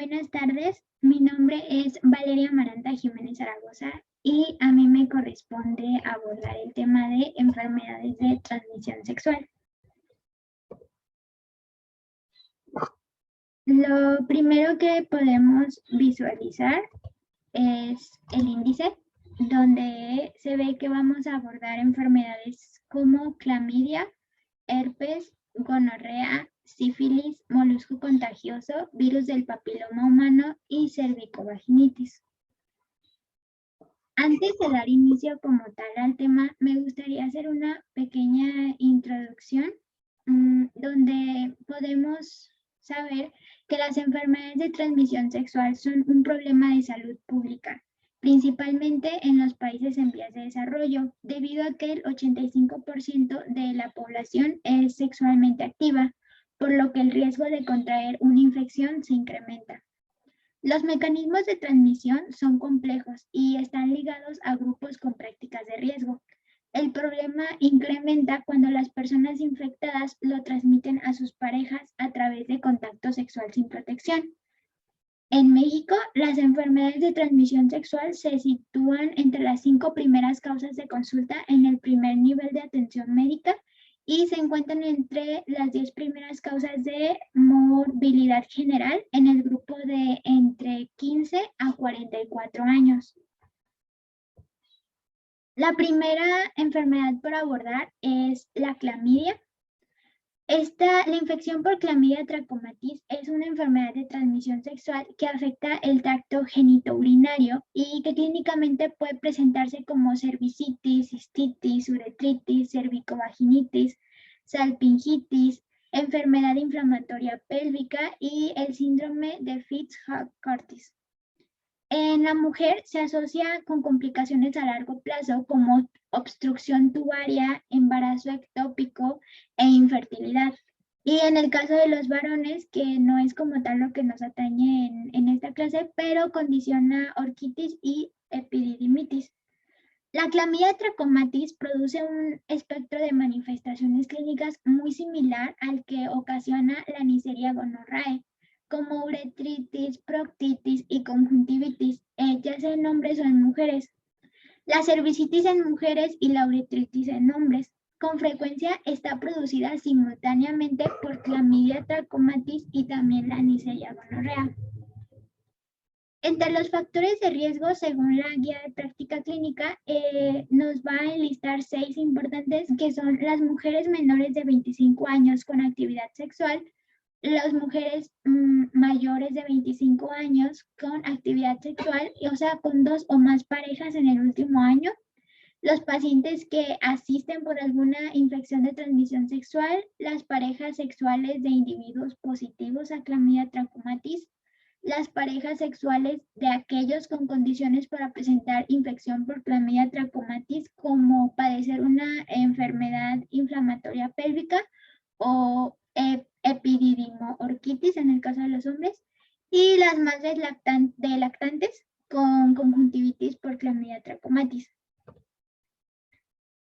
Buenas tardes, mi nombre es Valeria Maranta Jiménez Zaragoza y a mí me corresponde abordar el tema de enfermedades de transmisión sexual. Lo primero que podemos visualizar es el índice, donde se ve que vamos a abordar enfermedades como clamidia, herpes, gonorrea, sífilis, molusco contagioso, virus del papiloma humano y cervicovaginitis. Antes de dar inicio como tal al tema, me gustaría hacer una pequeña introducción donde podemos saber que las enfermedades de transmisión sexual son un problema de salud pública, principalmente en los países en vías de desarrollo, debido a que el 85% de la población es sexualmente activa, por lo que el riesgo de contraer una infección se incrementa. Los mecanismos de transmisión son complejos y están ligados a grupos con prácticas de riesgo. El problema incrementa cuando las personas infectadas lo transmiten a sus parejas a través de contacto sexual sin protección. En México, las enfermedades de transmisión sexual se sitúan entre las 5 primeras causas de consulta en el primer nivel de atención médica y se encuentran entre las 10 primeras causas de morbilidad general en el grupo de entre 15 a 44 años. La primera enfermedad por abordar es la clamidia. La infección por clamidia trachomatis es una enfermedad de transmisión sexual que afecta el tracto genitourinario y que clínicamente puede presentarse como cervicitis, cistitis, uretritis, cervicovaginitis, salpingitis, enfermedad inflamatoria pélvica y el síndrome de Fitz-Curtis. En la mujer se asocia con complicaciones a largo plazo como obstrucción tubaria, embarazo ectópico e infertilidad. Y en el caso de los varones, que no es como tal lo que nos atañe en esta clase, pero condiciona orquitis y epididimitis. La clamidia trachomatis produce un espectro de manifestaciones clínicas muy similar al que ocasiona la Neisseria gonorrhoeae, como uretritis, proctitis y conjuntivitis, ya sea en hombres o en mujeres. La cervicitis en mujeres y la uretritis en hombres. Con frecuencia está producida simultáneamente por clamidia trachomatis y también la Neisseria gonorrhoeae. Entre los factores de riesgo, según la guía de práctica clínica, nos va a enlistar 6 importantes, que son las mujeres menores de 25 años con actividad sexual, las mujeres mayores de 25 años con actividad sexual, o sea, con 2 o más parejas en el último año, los pacientes que asisten por alguna infección de transmisión sexual, las parejas sexuales de individuos positivos a clamidia trachomatis, las parejas sexuales de aquellos con condiciones para presentar infección por clamidia trachomatis, como padecer una enfermedad inflamatoria pélvica o epididimoorquitis en el caso de los hombres, y las madres lactantes con conjuntivitis por clamidia trachomatis.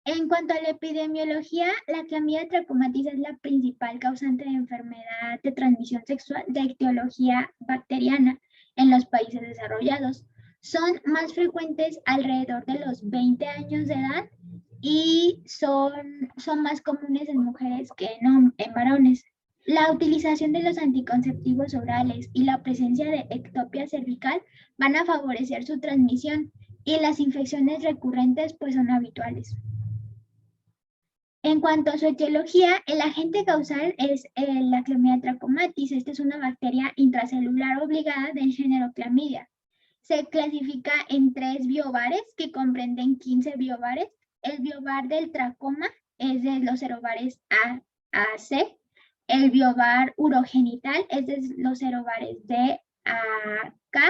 En cuanto a la epidemiología, la clamidia trachomatis es la principal causante de enfermedad de transmisión sexual de etiología bacteriana en los países desarrollados. Son más frecuentes alrededor de los 20 años de edad y son más comunes en mujeres que en varones. La utilización de los anticonceptivos orales y la presencia de ectopia cervical van a favorecer su transmisión y las infecciones recurrentes pues son habituales. En cuanto a su etiología, el agente causal es la clamidia trachomatis. Esta es una bacteria intracelular obligada del género Clamidia. Se clasifica en 3 biobares que comprenden 15 biobares. El biobar del tracoma es de los serobares A a C. El biobar urogenital es de los serobares D a K.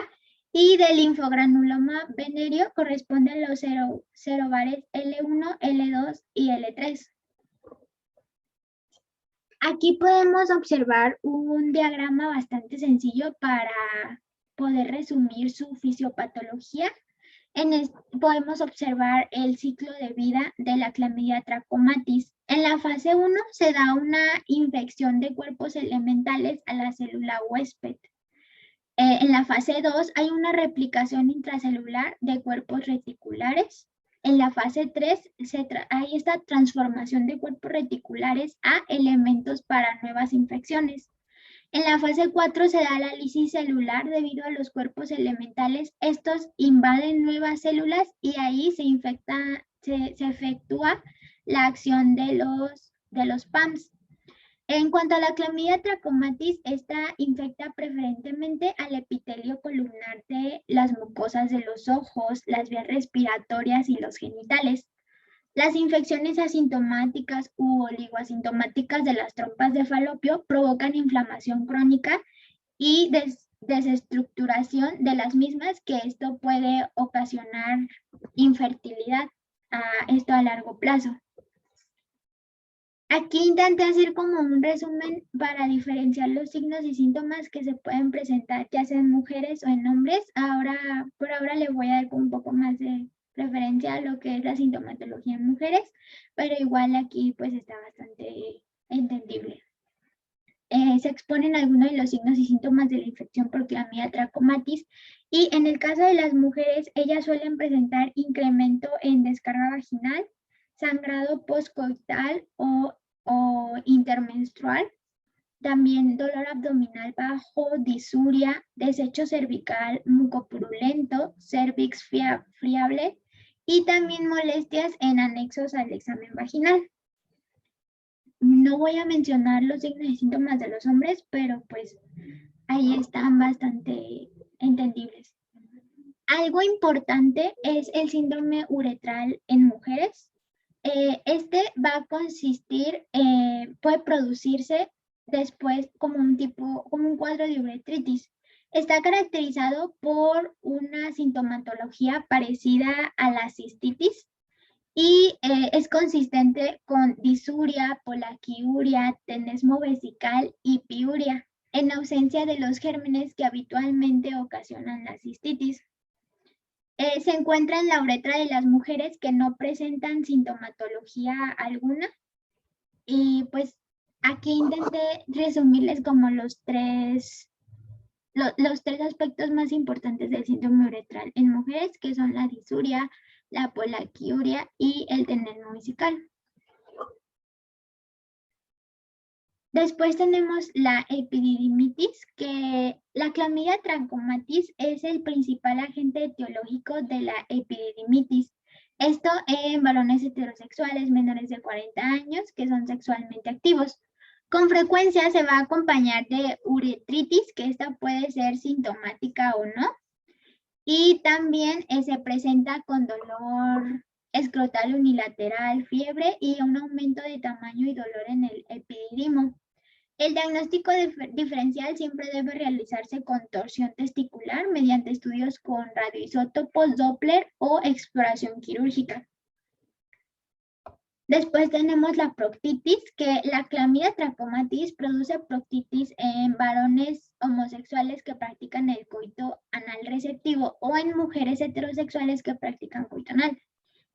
Y del linfogranuloma venéreo corresponden los serobares L1, L2 y L3. Aquí podemos observar un diagrama bastante sencillo para poder resumir su fisiopatología. Podemos observar el ciclo de vida de la clamidia trachomatis. En la fase 1 se da una infección de cuerpos elementales a la célula huésped. En la fase 2 hay una replicación intracelular de cuerpos reticulares. En la fase 3 hay esta transformación de cuerpos reticulares a elementos para nuevas infecciones. En la fase 4 se da la lisis celular debido a los cuerpos elementales. Estos invaden nuevas células y ahí se efectúa la acción de los PAMs. En cuanto a la clamidia trachomatis, esta infecta preferentemente al epitelio columnar de las mucosas de los ojos, las vías respiratorias y los genitales. Las infecciones asintomáticas u oligoasintomáticas de las trompas de falopio provocan inflamación crónica y desestructuración de las mismas, que esto puede ocasionar infertilidad, esto a largo plazo. Aquí intenté hacer como un resumen para diferenciar los signos y síntomas que se pueden presentar ya sea en mujeres o en hombres. Por ahora le voy a dar un poco más de referencia a lo que es la sintomatología en mujeres, pero igual aquí pues está bastante entendible. Se exponen algunos de los signos y síntomas de la infección por clamidia trachomatis, y en el caso de las mujeres, ellas suelen presentar incremento en descarga vaginal, sangrado postcoital o intermenstrual, también dolor abdominal bajo, disuria, desecho cervical mucopurulento, cervix friable y también molestias en anexos al examen vaginal. No voy a mencionar los signos y síntomas de los hombres, pero pues ahí están bastante entendibles. Algo importante es el síndrome uretral en mujeres. Este va a consistir, puede producirse después como un cuadro de uretritis. Está caracterizado por una sintomatología parecida a la cistitis y es consistente con disuria, polaquiuria, tenesmo vesical y piuria, en ausencia de los gérmenes que habitualmente ocasionan la cistitis. Se encuentra en la uretra de las mujeres que no presentan sintomatología alguna. Y pues aquí intenté resumirles como los tres aspectos más importantes del síndrome uretral en mujeres, que son la disuria, la polaquiuria y el tenesmo vesical. Después tenemos la epididimitis, que la clamidia trachomatis es el principal agente etiológico de la epididimitis. Esto en varones heterosexuales menores de 40 años que son sexualmente activos. Con frecuencia se va a acompañar de uretritis, que esta puede ser sintomática o no. Y también se presenta con dolor escrotal unilateral, fiebre y un aumento de tamaño y dolor en el epididimo. El diagnóstico diferencial siempre debe realizarse con torsión testicular mediante estudios con radioisótopos Doppler o exploración quirúrgica. Después tenemos la proctitis, que la clamidia trachomatis produce proctitis en varones homosexuales que practican el coito anal receptivo o en mujeres heterosexuales que practican coito anal.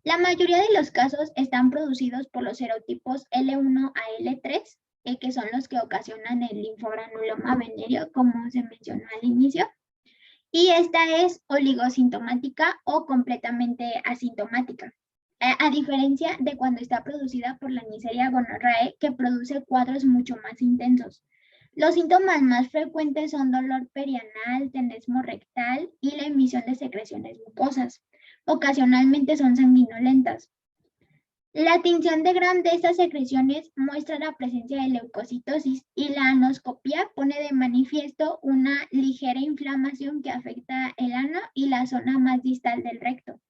La mayoría de los casos están producidos por los serotipos L1 a L3, que son los que ocasionan el linfogranuloma venéreo, como se mencionó al inicio. Y esta es oligosintomática o completamente asintomática, a diferencia de cuando está producida por la Neisseria gonorrhoeae, que produce cuadros mucho más intensos. Los síntomas más frecuentes son dolor perianal, tenesmo rectal y la emisión de secreciones mucosas. Ocasionalmente son sanguinolentas. La tinción de Gram de estas secreciones muestra la presencia de leucocitosis y la anoscopia pone de manifiesto una ligera inflamación que afecta el ano y la zona más distal del recto.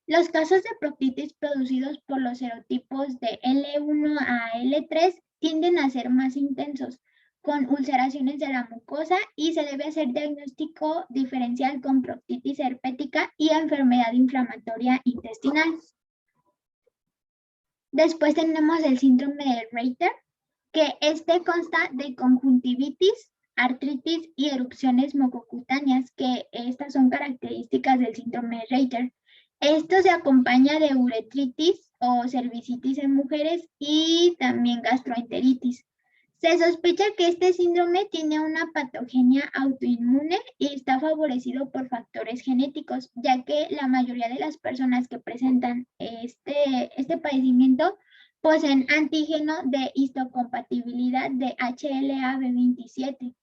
Los casos de proctitis producidos por los serotipos de L1 a L3 tienden a ser más intensos, con ulceraciones de la mucosa, y se debe hacer diagnóstico diferencial con proctitis herpética y enfermedad inflamatoria intestinal. Después tenemos el síndrome de Reiter, que este consta de conjuntivitis, artritis y erupciones mucocutáneas, que estas son características del síndrome de Reiter. Esto se acompaña de uretritis o cervicitis en mujeres y también gastroenteritis. Se sospecha que este síndrome tiene una patogenia autoinmune y está favorecido por factores genéticos, ya que la mayoría de las personas que presentan este padecimiento poseen antígeno de histocompatibilidad de HLA-B27.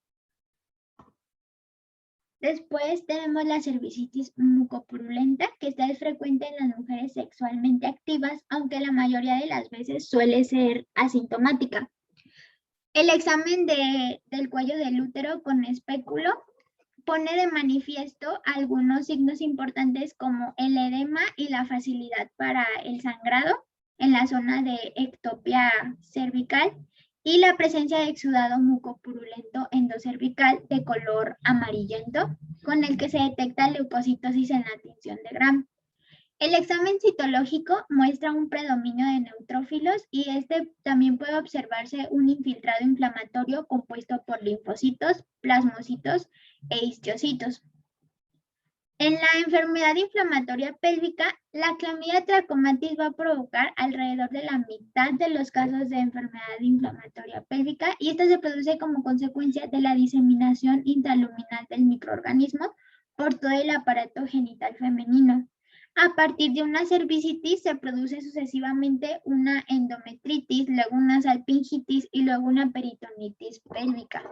Después tenemos la cervicitis mucopurulenta, que esta es frecuente en las mujeres sexualmente activas, aunque la mayoría de las veces suele ser asintomática. El examen del cuello del útero con espéculo pone de manifiesto algunos signos importantes como el edema y la facilidad para el sangrado en la zona de ectopía cervical y la presencia de exudado mucopurulento endocervical de color amarillento con el que se detecta leucocitosis en la tinción de Gram. El examen citológico muestra un predominio de neutrófilos y también puede observarse un infiltrado inflamatorio compuesto por linfocitos, plasmocitos e histocitos. En la enfermedad inflamatoria pélvica, la clamidia trachomatis va a provocar alrededor de la mitad de los casos de enfermedad inflamatoria pélvica y esta se produce como consecuencia de la diseminación intraluminal del microorganismo por todo el aparato genital femenino. A partir de una cervicitis se produce sucesivamente una endometritis, luego una salpingitis y luego una peritonitis pélvica.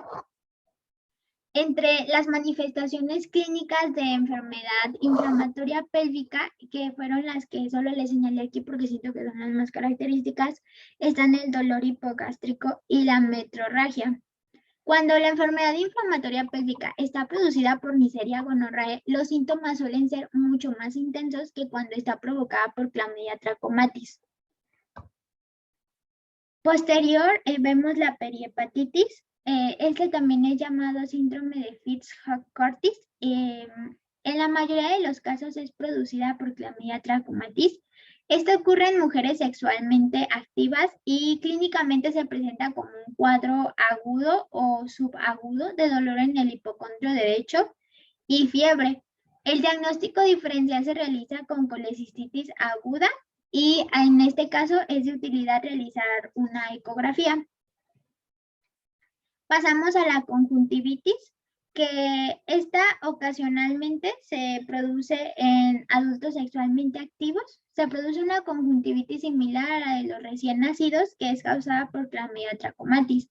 Entre las manifestaciones clínicas de enfermedad inflamatoria pélvica, que fueron las que solo les señalé aquí porque siento que son las más características, están el dolor hipogástrico y la metrorragia. Cuando la enfermedad inflamatoria pélvica está producida por Neisseria gonorrhoeae, los síntomas suelen ser mucho más intensos que cuando está provocada por Clamidia trachomatis. Posterior, vemos la perihepatitis. Este también es llamado síndrome de Fitz-Cortis. En la mayoría de los casos es producida por Clamidia trachomatis. Esto ocurre en mujeres sexualmente activas y clínicamente se presenta como un cuadro agudo o subagudo de dolor en el hipocondrio derecho y fiebre. El diagnóstico diferencial se realiza con colecistitis aguda y en este caso es de utilidad realizar una ecografía. Pasamos a la conjuntivitis, que esta ocasionalmente se produce en adultos sexualmente activos. Se produce una conjuntivitis similar a la de los recién nacidos, que es causada por Clamidia trachomatis.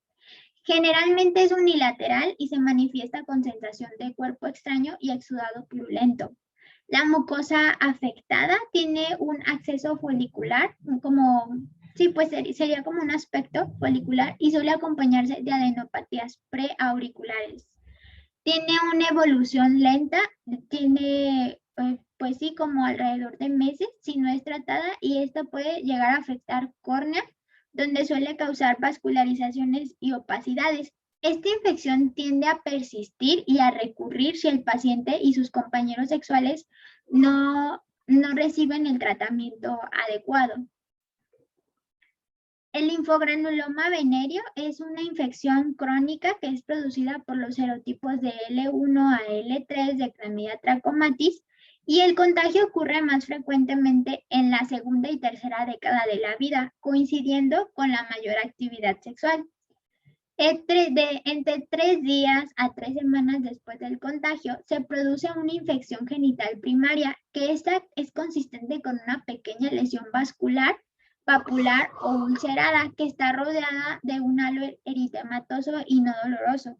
Generalmente es unilateral y se manifiesta con sensación de cuerpo extraño y exudado purulento. La mucosa afectada tiene un acceso folicular, sería como un aspecto folicular y suele acompañarse de adenopatías preauriculares. Tiene una evolución lenta, tiene como alrededor de meses si no es tratada y esto puede llegar a afectar córnea, donde suele causar vascularizaciones y opacidades. Esta infección tiende a persistir y a recurrir si el paciente y sus compañeros sexuales no reciben el tratamiento adecuado. El linfogranuloma venéreo es una infección crónica que es producida por los serotipos de L1 a L3 de Clamidia trachomatis y el contagio ocurre más frecuentemente en la segunda y tercera década de la vida, coincidiendo con la mayor actividad sexual. Entre 3 días a 3 semanas después del contagio, se produce una infección genital primaria, que esta es consistente con una pequeña lesión vascular, papular o ulcerada, que está rodeada de un halo eritematoso y no doloroso.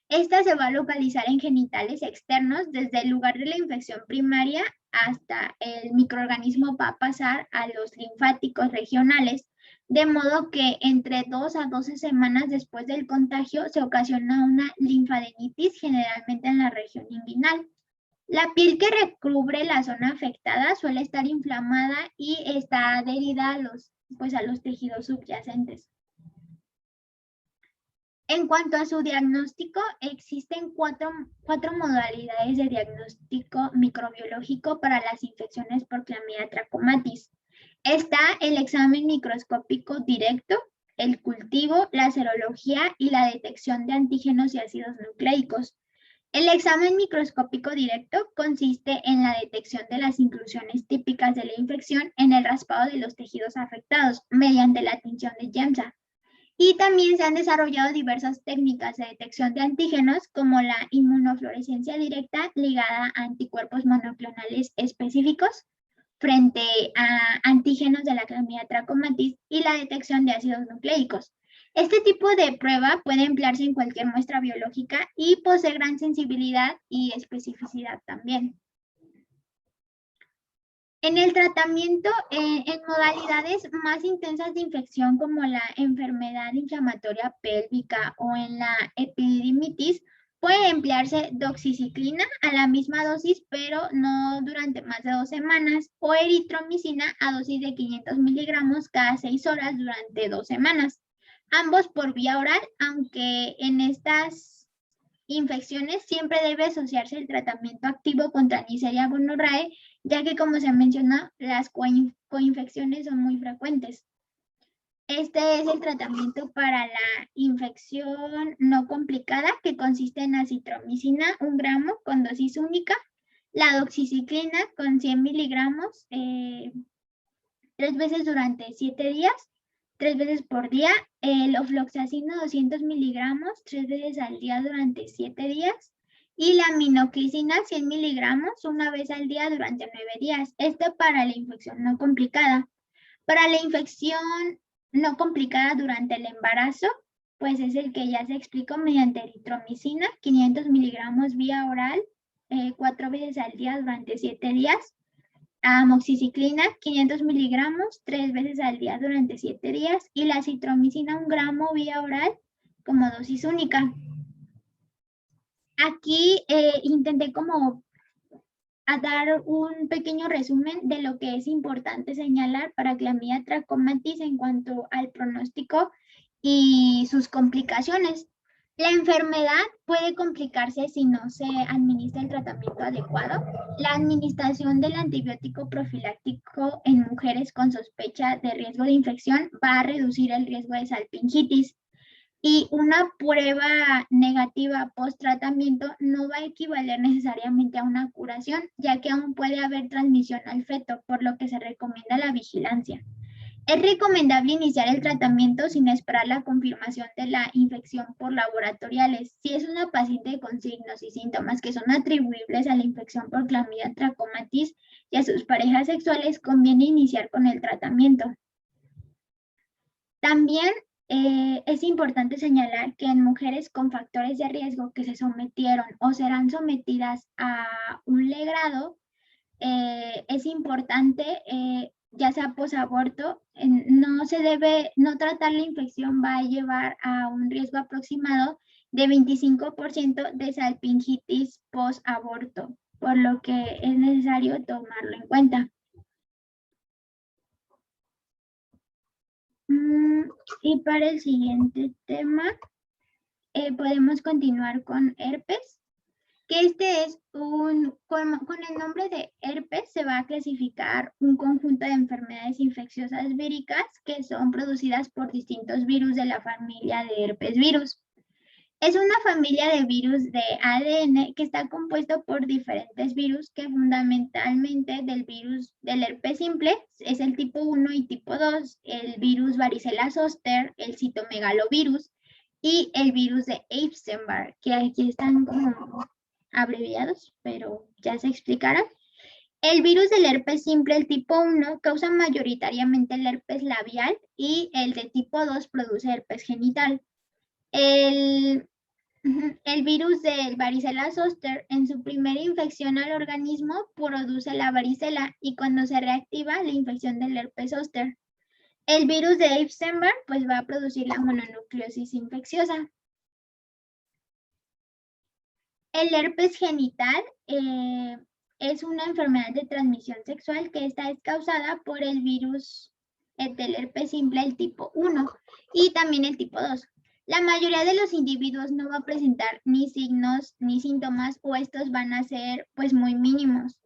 Esta se va a localizar en genitales externos desde el lugar de la infección primaria hasta el microorganismo va a pasar a los linfáticos regionales, de modo que entre 2 a 12 semanas después del contagio se ocasiona una linfadenitis generalmente en la región inguinal. La piel que recubre la zona afectada suele estar inflamada y está adherida a los tejidos subyacentes. En cuanto a su diagnóstico, existen cuatro modalidades de diagnóstico microbiológico para las infecciones por Clamidia trachomatis. Está el examen microscópico directo, el cultivo, la serología y la detección de antígenos y ácidos nucleicos. El examen microscópico directo consiste en la detección de las inclusiones típicas de la infección en el raspado de los tejidos afectados mediante la tinción de Giemsa. Y también se han desarrollado diversas técnicas de detección de antígenos, como la inmunofluorescencia directa ligada a anticuerpos monoclonales específicos frente a antígenos de la clamidia trachomatis y la detección de ácidos nucleicos. Este tipo de prueba puede emplearse en cualquier muestra biológica y posee gran sensibilidad y especificidad también. En el tratamiento, en modalidades más intensas de infección como la enfermedad inflamatoria pélvica o en la epididimitis, puede emplearse doxiciclina a la misma dosis, pero no durante más de 2 semanas, o eritromicina a dosis de 500 miligramos cada 6 horas durante 2 semanas, ambos por vía oral, aunque en estas infecciones siempre debe asociarse el tratamiento activo contra Neisseria gonorrhoeae, ya que, como se menciona, las coinfecciones son muy frecuentes. Este es el tratamiento para la infección no complicada, que consiste en acitromicina 1 gramo con dosis única, la doxiciclina con 100 miligramos 3 veces durante 7 días, 3 veces por día, el ofloxacino 200 miligramos 3 veces al día durante 7 días, y la minoclicina 100 miligramos una vez al día durante 9 días. Esto para la infección no complicada. Para la infección no complicada durante el embarazo, pues es el que ya se explicó mediante eritromicina, 500 miligramos vía oral, 4 veces al día durante 7 días. Amoxiciclina, 500 miligramos, 3 veces al día durante 7 días. Y la acitromicina, 1 gramo vía oral, como dosis única. Aquí intenté como a dar un pequeño resumen de lo que es importante señalar para clamidia trachomatis en cuanto al pronóstico y sus complicaciones. La enfermedad puede complicarse si no se administra el tratamiento adecuado. La administración del antibiótico profiláctico en mujeres con sospecha de riesgo de infección va a reducir el riesgo de salpingitis. Y una prueba negativa post-tratamiento no va a equivaler necesariamente a una curación, ya que aún puede haber transmisión al feto, por lo que se recomienda la vigilancia. Es recomendable iniciar el tratamiento sin esperar la confirmación de la infección por laboratoriales. Si es una paciente con signos y síntomas que son atribuibles a la infección por clamidia trachomatis y a sus parejas sexuales, conviene iniciar con el tratamiento. También es importante señalar que en mujeres con factores de riesgo que se sometieron o serán sometidas a un legrado, es importante, ya sea posaborto, no tratar la infección va a llevar a un riesgo aproximado de 25% de salpingitis posaborto, por lo que es necesario tomarlo en cuenta. Y para el siguiente tema, podemos continuar con herpes, que este es con el nombre de herpes se va a clasificar un conjunto de enfermedades infecciosas víricas que son producidas por distintos virus de la familia de herpes virus. Es una familia de virus de ADN que está compuesto por diferentes virus, que fundamentalmente del virus del herpes simple es el tipo 1 y tipo 2, el virus varicela zoster, el citomegalovirus y el virus de Epstein-Barr, que aquí están como abreviados, pero ya se explicará. El virus del herpes simple, el tipo 1, causa mayoritariamente el herpes labial y el de tipo 2 produce herpes genital. El virus del varicela zoster en su primera infección al organismo produce la varicela y cuando se reactiva la infección del herpes zoster. El virus de Epstein-Barr pues va a producir la mononucleosis infecciosa. El herpes genital es una enfermedad de transmisión sexual que esta es causada por el virus del herpes simple, el tipo 1 y también el tipo 2. La mayoría de los individuos no va a presentar ni signos ni síntomas o estos van a ser pues muy mínimos.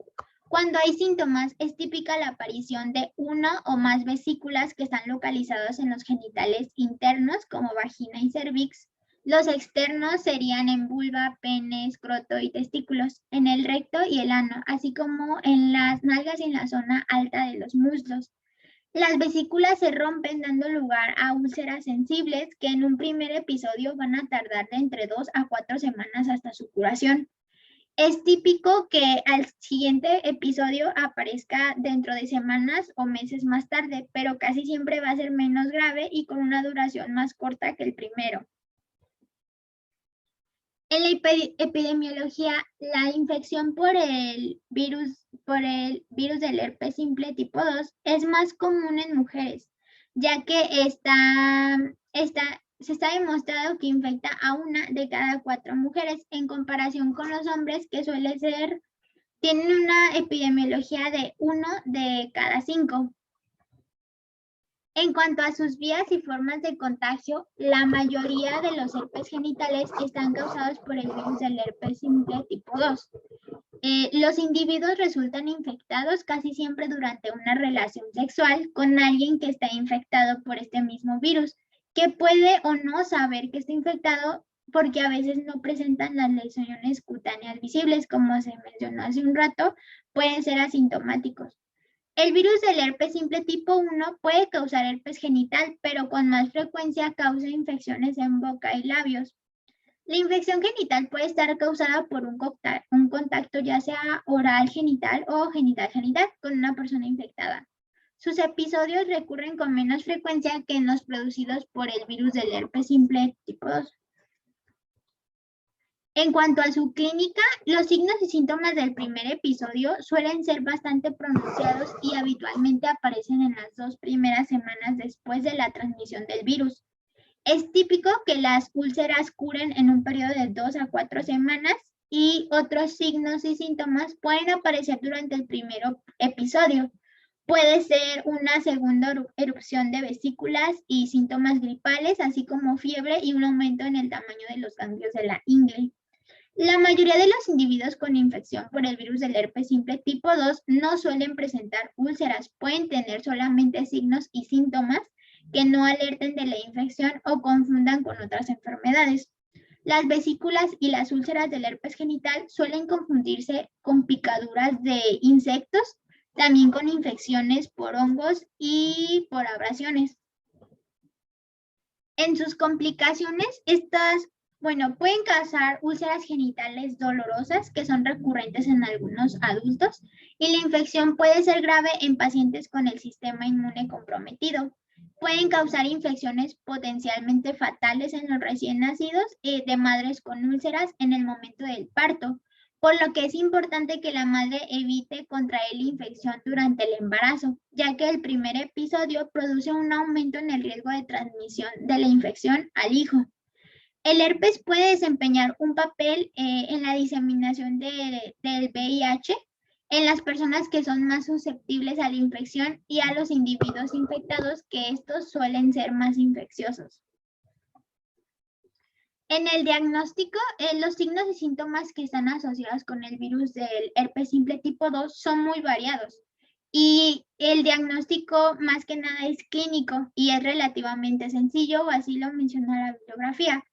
Cuando hay síntomas es típica la aparición de una o más vesículas que están localizadas en los genitales internos como vagina y cervix. Los externos serían en vulva, pene, escroto y testículos, en el recto y el ano, así como en las nalgas y en la zona alta de los muslos. Las vesículas se rompen dando lugar a úlceras sensibles que en un primer episodio van a tardar de entre 2 a 4 semanas hasta su curación. Es típico que al siguiente episodio aparezca dentro de semanas o meses más tarde, pero casi siempre va a ser menos grave y con una duración más corta que el primero. En la epidemiología, la infección por el virus del herpes simple tipo 2 es más común en mujeres, ya que se está demostrado que infecta a 1 de cada 4 mujeres, en comparación con los hombres, que tienen una epidemiología de 1 de cada 5. En cuanto a sus vías y formas de contagio, la mayoría de los herpes genitales están causados por el virus del herpes simple tipo 2. Los individuos resultan infectados casi siempre durante una relación sexual con alguien que está infectado por este mismo virus, que puede o no saber que está infectado porque a veces no presentan las lesiones cutáneas visibles, como se mencionó hace un rato, pueden ser asintomáticos. El virus del herpes simple tipo 1 puede causar herpes genital, pero con más frecuencia causa infecciones en boca y labios. La infección genital puede estar causada por un contacto ya sea oral genital o genital genital con una persona infectada. Sus episodios recurren con menos frecuencia que en los producidos por el virus del herpes simple tipo 2. En cuanto a su clínica, los signos y síntomas del primer episodio suelen ser bastante pronunciados y habitualmente aparecen en las 2 primeras semanas después de la transmisión del virus. Es típico que las úlceras curen en un periodo de 2 a 4 semanas y otros signos y síntomas pueden aparecer durante el primer episodio. Puede ser una segunda erupción de vesículas y síntomas gripales, así como fiebre y un aumento en el tamaño de los ganglios de la ingle. La mayoría de los individuos con infección por el virus del herpes simple tipo 2 no suelen presentar úlceras, pueden tener solamente signos y síntomas que no alerten de la infección o confundan con otras enfermedades. Las vesículas y las úlceras del herpes genital suelen confundirse con picaduras de insectos, también con infecciones por hongos y por abrasiones. En sus complicaciones, pueden causar úlceras genitales dolorosas que son recurrentes en algunos adultos y la infección puede ser grave en pacientes con el sistema inmune comprometido. Pueden causar infecciones potencialmente fatales en los recién nacidos de madres con úlceras en el momento del parto, por lo que es importante que la madre evite contraer la infección durante el embarazo, ya que el primer episodio produce un aumento en el riesgo de transmisión de la infección al hijo. El herpes puede desempeñar un papel en la diseminación del VIH en las personas que son más susceptibles a la infección y a los individuos infectados, que estos suelen ser más infecciosos. En el diagnóstico, los signos y síntomas que están asociados con el virus del herpes simple tipo 2 son muy variados y el diagnóstico más que nada es clínico y es relativamente sencillo, o así lo menciona la bibliografía.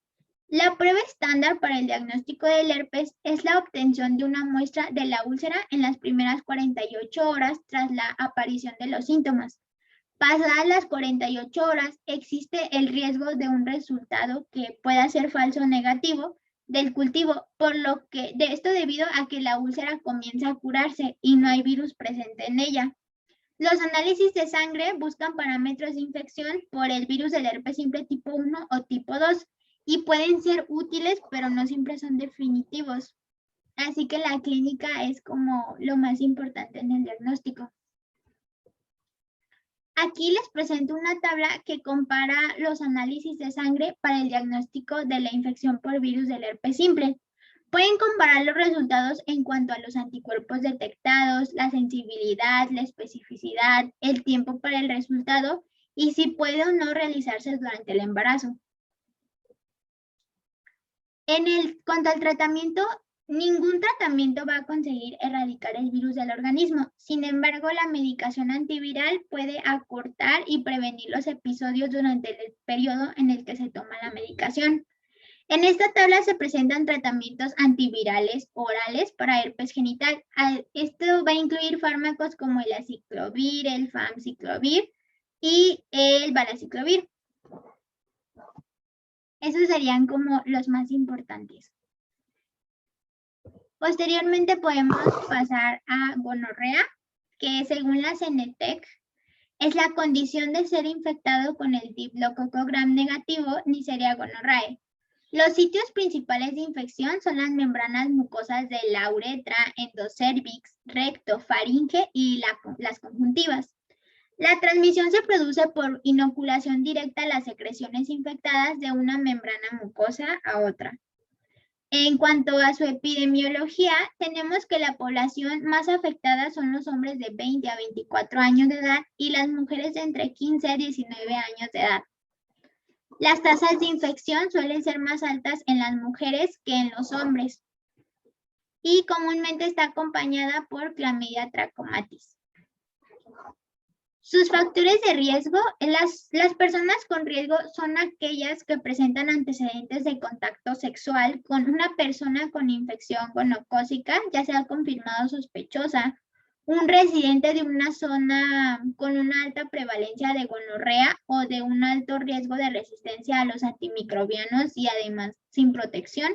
La prueba estándar para el diagnóstico del herpes es la obtención de una muestra de la úlcera en las primeras 48 horas tras la aparición de los síntomas. Pasadas las 48 horas, existe el riesgo de un resultado que pueda ser falso o negativo del cultivo, por lo que esto debido a que la úlcera comienza a curarse y no hay virus presente en ella. Los análisis de sangre buscan parámetros de infección por el virus del herpes simple tipo 1 o tipo 2 y pueden ser útiles, pero no siempre son definitivos. Así que la clínica es como lo más importante en el diagnóstico. Aquí les presento una tabla que compara los análisis de sangre para el diagnóstico de la infección por virus del herpes simple. Pueden comparar los resultados en cuanto a los anticuerpos detectados, la sensibilidad, la especificidad, el tiempo para el resultado y si puede o no realizarse durante el embarazo. Cuanto al tratamiento, ningún tratamiento va a conseguir erradicar el virus del organismo. Sin embargo, la medicación antiviral puede acortar y prevenir los episodios durante el periodo en el que se toma la medicación. En esta tabla se presentan tratamientos antivirales orales para herpes genital. Esto va a incluir fármacos como el aciclovir, el famciclovir, y el valaciclovir. Esos serían como los más importantes. Posteriormente podemos pasar a gonorrea, que según la CENETEC es la condición de ser infectado con el diplococo gram negativo Neisseria gonorrhoeae. Los sitios principales de infección son las membranas mucosas de la uretra, endocervix, recto, faringe y las conjuntivas. La transmisión se produce por inoculación directa a las secreciones infectadas de una membrana mucosa a otra. En cuanto a su epidemiología, tenemos que la población más afectada son los hombres de 20 a 24 años de edad y las mujeres de entre 15 a 19 años de edad. Las tasas de infección suelen ser más altas en las mujeres que en los hombres y comúnmente está acompañada por Clamidia trachomatis. Sus factores de riesgo, las personas con riesgo son aquellas que presentan antecedentes de contacto sexual con una persona con infección gonocócica, ya sea confirmada o sospechosa, un residente de una zona con una alta prevalencia de gonorrea o de un alto riesgo de resistencia a los antimicrobianos y además sin protección,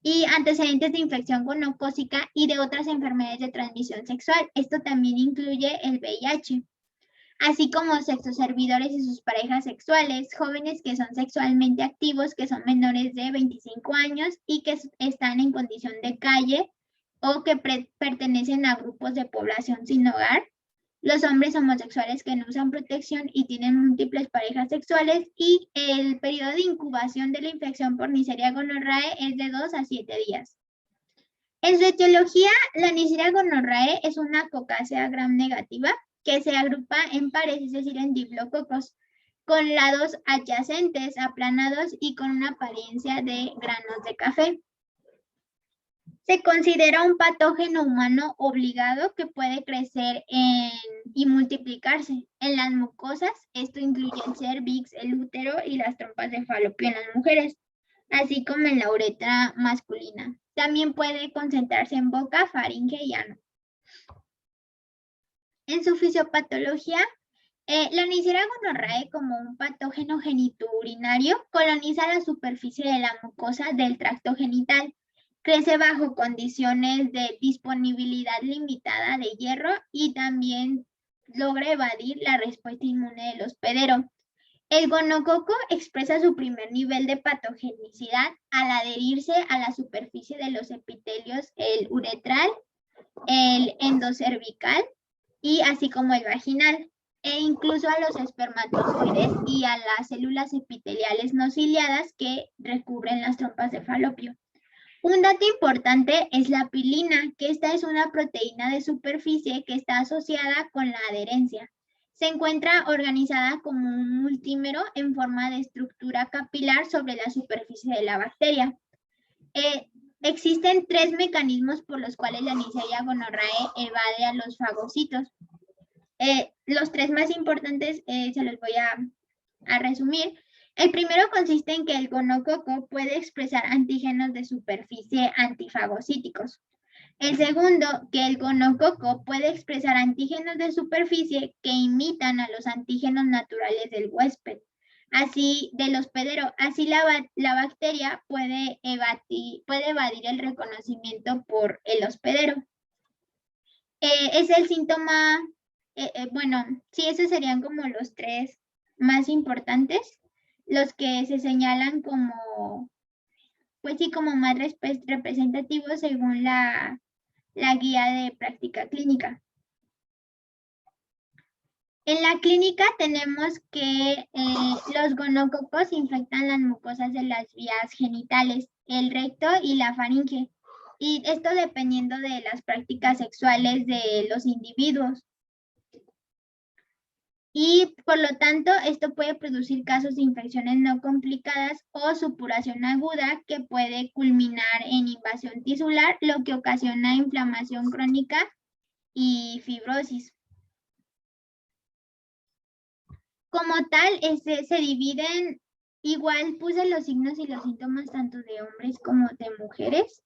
y antecedentes de infección gonocócica y de otras enfermedades de transmisión sexual. Esto también incluye el VIH. Así como sexoservidores y sus parejas sexuales, jóvenes que son sexualmente activos, que son menores de 25 años y que están en condición de calle o que pertenecen a grupos de población sin hogar, los hombres homosexuales que no usan protección y tienen múltiples parejas sexuales, y el periodo de incubación de la infección por Neisseria gonorrhoeae es de 2 a 7 días. En su etiología, la Neisseria gonorrhoeae es una cocácea gram negativa que se agrupa en pares, es decir, en diplococos, con lados adyacentes, aplanados y con una apariencia de granos de café. Se considera un patógeno humano obligado que puede crecer y multiplicarse en las mucosas. Esto incluye el cervix, el útero y las trompas de falopio en las mujeres, así como en la uretra masculina. También puede concentrarse en boca, faringe y ano. En su fisiopatología, la Neisseria gonorrhoeae, como un patógeno genitourinario, coloniza la superficie de la mucosa del tracto genital. Crece bajo condiciones de disponibilidad limitada de hierro y también logra evadir la respuesta inmune del hospedero. El gonococo expresa su primer nivel de patogenicidad al adherirse a la superficie de los epitelios, el uretral, el endocervical y así como el vaginal, e incluso a los espermatozoides y a las células epiteliales no ciliadas que recubren las trompas de falopio. Un dato importante es la pilina, que esta es una proteína de superficie que está asociada con la adherencia. Se encuentra organizada como un multímero en forma de estructura capilar sobre la superficie de la bacteria. Existen 3 mecanismos por los cuales la Neisseria gonorrhoeae evade a los fagocitos. Los 3 más importantes se los voy a resumir. El primero consiste en que el gonococo puede expresar antígenos de superficie antifagocíticos. El segundo, que el gonococo puede expresar antígenos de superficie que imitan a los antígenos naturales del huésped, así del hospedero. Así la bacteria puede evadir el reconocimiento por el hospedero. Es el síntoma, bueno, sí, esos serían como los 3 más importantes, los que se señalan como, pues sí, como más representativos según la guía de práctica clínica. En la clínica tenemos que los gonococos infectan las mucosas de las vías genitales, el recto y la faringe, y esto dependiendo de las prácticas sexuales de los individuos. Y por lo tanto, esto puede producir casos de infecciones no complicadas o supuración aguda que puede culminar en invasión tisular, lo que ocasiona inflamación crónica y fibrosis. Como tal, se dividen, igual puse los signos y los síntomas tanto de hombres como de mujeres.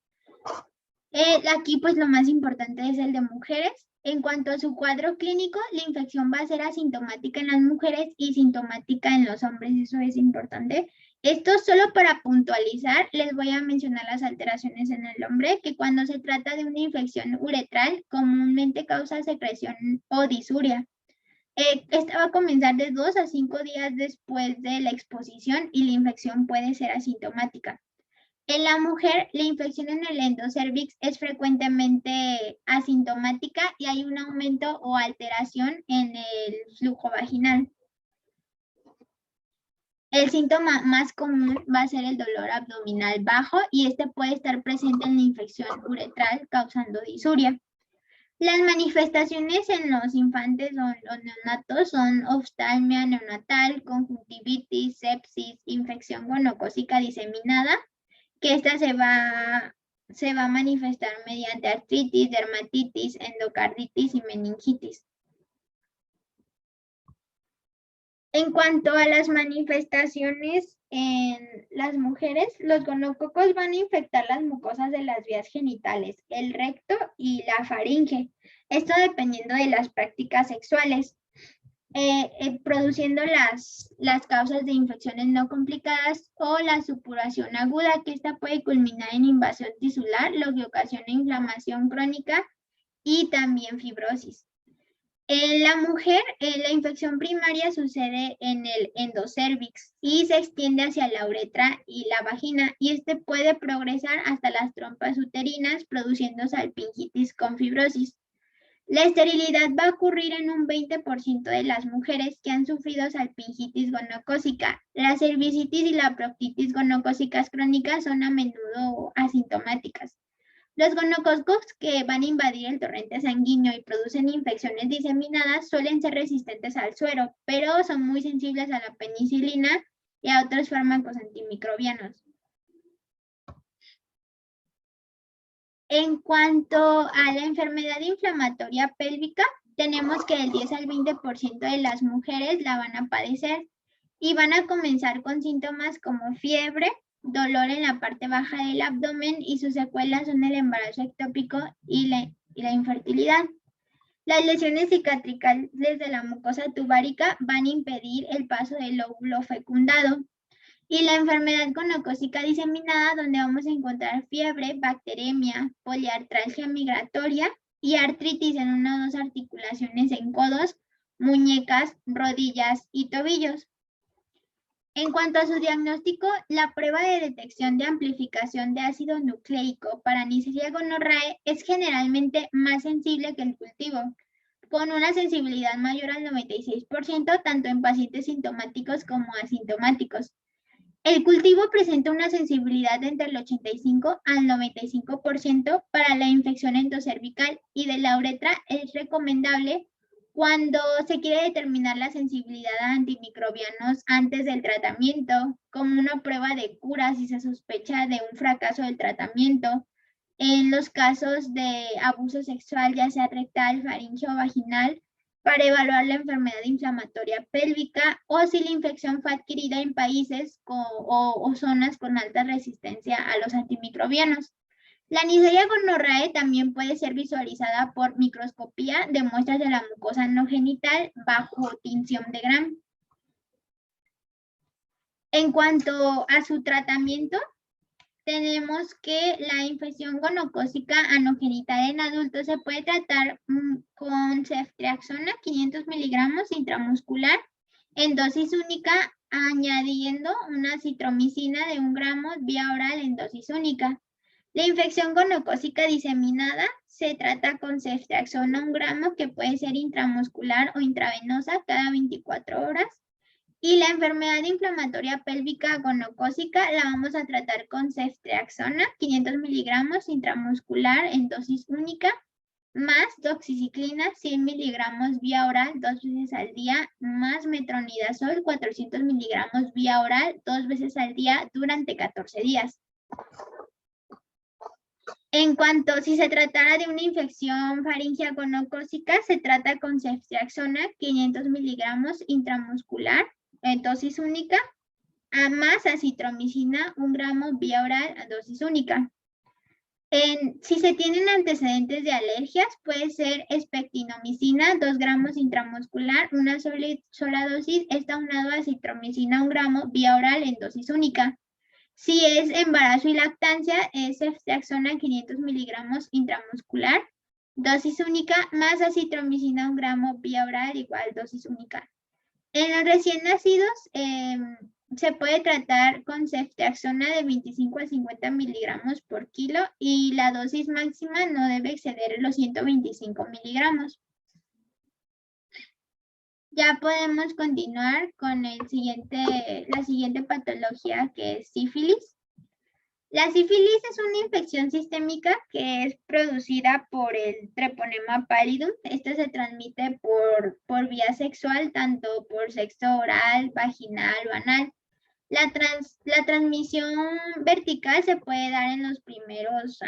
Aquí pues lo más importante es el de mujeres. En cuanto a su cuadro clínico, la infección va a ser asintomática en las mujeres y sintomática en los hombres, eso es importante. Esto solo para puntualizar, les voy a mencionar las alteraciones en el hombre, que cuando se trata de una infección uretral, comúnmente causa secreción o disuria. Esta va a comenzar de 2 a 5 días después de la exposición y la infección puede ser asintomática. En la mujer, la infección en el endocervix es frecuentemente asintomática y hay un aumento o alteración en el flujo vaginal. El síntoma más común va a ser el dolor abdominal bajo y este puede estar presente en la infección uretral causando disuria. Las manifestaciones en los infantes o los neonatos son oftalmia neonatal, conjuntivitis, sepsis, infección gonocócica diseminada, que esta se va a manifestar mediante artritis, dermatitis, endocarditis y meningitis. En cuanto a las manifestaciones en las mujeres, los gonococos van a infectar las mucosas de las vías genitales, el recto y la faringe. Esto dependiendo de las prácticas sexuales, produciendo las causas de infecciones no complicadas o la supuración aguda, que esta puede culminar en invasión tisular, lo que ocasiona inflamación crónica y también fibrosis. En la mujer, la infección primaria sucede en el endocervix y se extiende hacia la uretra y la vagina, y este puede progresar hasta las trompas uterinas, produciendo salpingitis con fibrosis. La esterilidad va a ocurrir en un 20% de las mujeres que han sufrido salpingitis gonocócica. La cervicitis y la proctitis gonocócicas crónicas son a menudo asintomáticas. Los gonococos que van a invadir el torrente sanguíneo y producen infecciones diseminadas suelen ser resistentes al suero, pero son muy sensibles a la penicilina y a otros fármacos antimicrobianos. En cuanto a la enfermedad inflamatoria pélvica, tenemos que el 10 al 20% de las mujeres la van a padecer y van a comenzar con síntomas como fiebre, dolor en la parte baja del abdomen y sus secuelas son el embarazo ectópico y la infertilidad. Las lesiones cicatricales de la mucosa tubárica van a impedir el paso del óvulo fecundado. Y la enfermedad gonocócica diseminada, donde vamos a encontrar fiebre, bacteremia, poliartralgia migratoria y artritis en una o dos articulaciones en codos, muñecas, rodillas y tobillos. En cuanto a su diagnóstico, la prueba de detección de amplificación de ácido nucleico para Neisseria gonorrhoeae es generalmente más sensible que el cultivo, con una sensibilidad mayor al 96%, tanto en pacientes sintomáticos como asintomáticos. El cultivo presenta una sensibilidad entre el 85 al 95% para la infección endocervical y de la uretra es recomendable cuando se quiere determinar la sensibilidad a antimicrobianos antes del tratamiento, como una prueba de cura si se sospecha de un fracaso del tratamiento. En los casos de abuso sexual, ya sea rectal, faríngeo o vaginal, para evaluar la enfermedad inflamatoria pélvica o si la infección fue adquirida en países o zonas con alta resistencia a los antimicrobianos. La Neisseria gonorrhoeae también puede ser visualizada por microscopía de muestras de la mucosa no genital bajo tinción de Gram. En cuanto a su tratamiento, tenemos que la infección gonocócica anogenital en adultos se puede tratar con ceftriaxona 500 miligramos intramuscular en dosis única, añadiendo una citromicina de 1 gramo vía oral en dosis única. La infección gonocócica diseminada se trata con ceftriaxona 1 gramo que puede ser intramuscular o intravenosa cada 24 horas. Y la enfermedad inflamatoria pélvica gonocócica la vamos a tratar con ceftriaxona 500 miligramos intramuscular en dosis única, más doxiciclina 100 miligramos vía oral 2 veces al día, más metronidazol 400 miligramos vía oral 2 veces al día durante 14 días. En cuanto si se tratara de una infección faríngea gonocócica, se trata con ceftriaxona 500 miligramos intramuscular en dosis única, a más acitromicina 1 gramo vía oral a dosis única. Si se tienen antecedentes de alergias, puede ser espectinomicina, 2 gramos intramuscular, una sola dosis, está unado a acitromicina, 1 gramo, vía oral en dosis única. Si es embarazo y lactancia, es ceftriaxona 500 miligramos intramuscular, dosis única, más acitromicina 1 gramo, vía oral, igual dosis única. En los recién nacidos, se puede tratar con ceftriaxona de 25 a 50 miligramos por kilo y la dosis máxima no debe exceder los 125 miligramos. Ya podemos continuar con la siguiente patología, que es sífilis. La sífilis es una infección sistémica que es producida por el Treponema pallidum. Esta se transmite por vía sexual, tanto por sexo oral, vaginal o anal. La transmisión vertical se puede dar en los primeros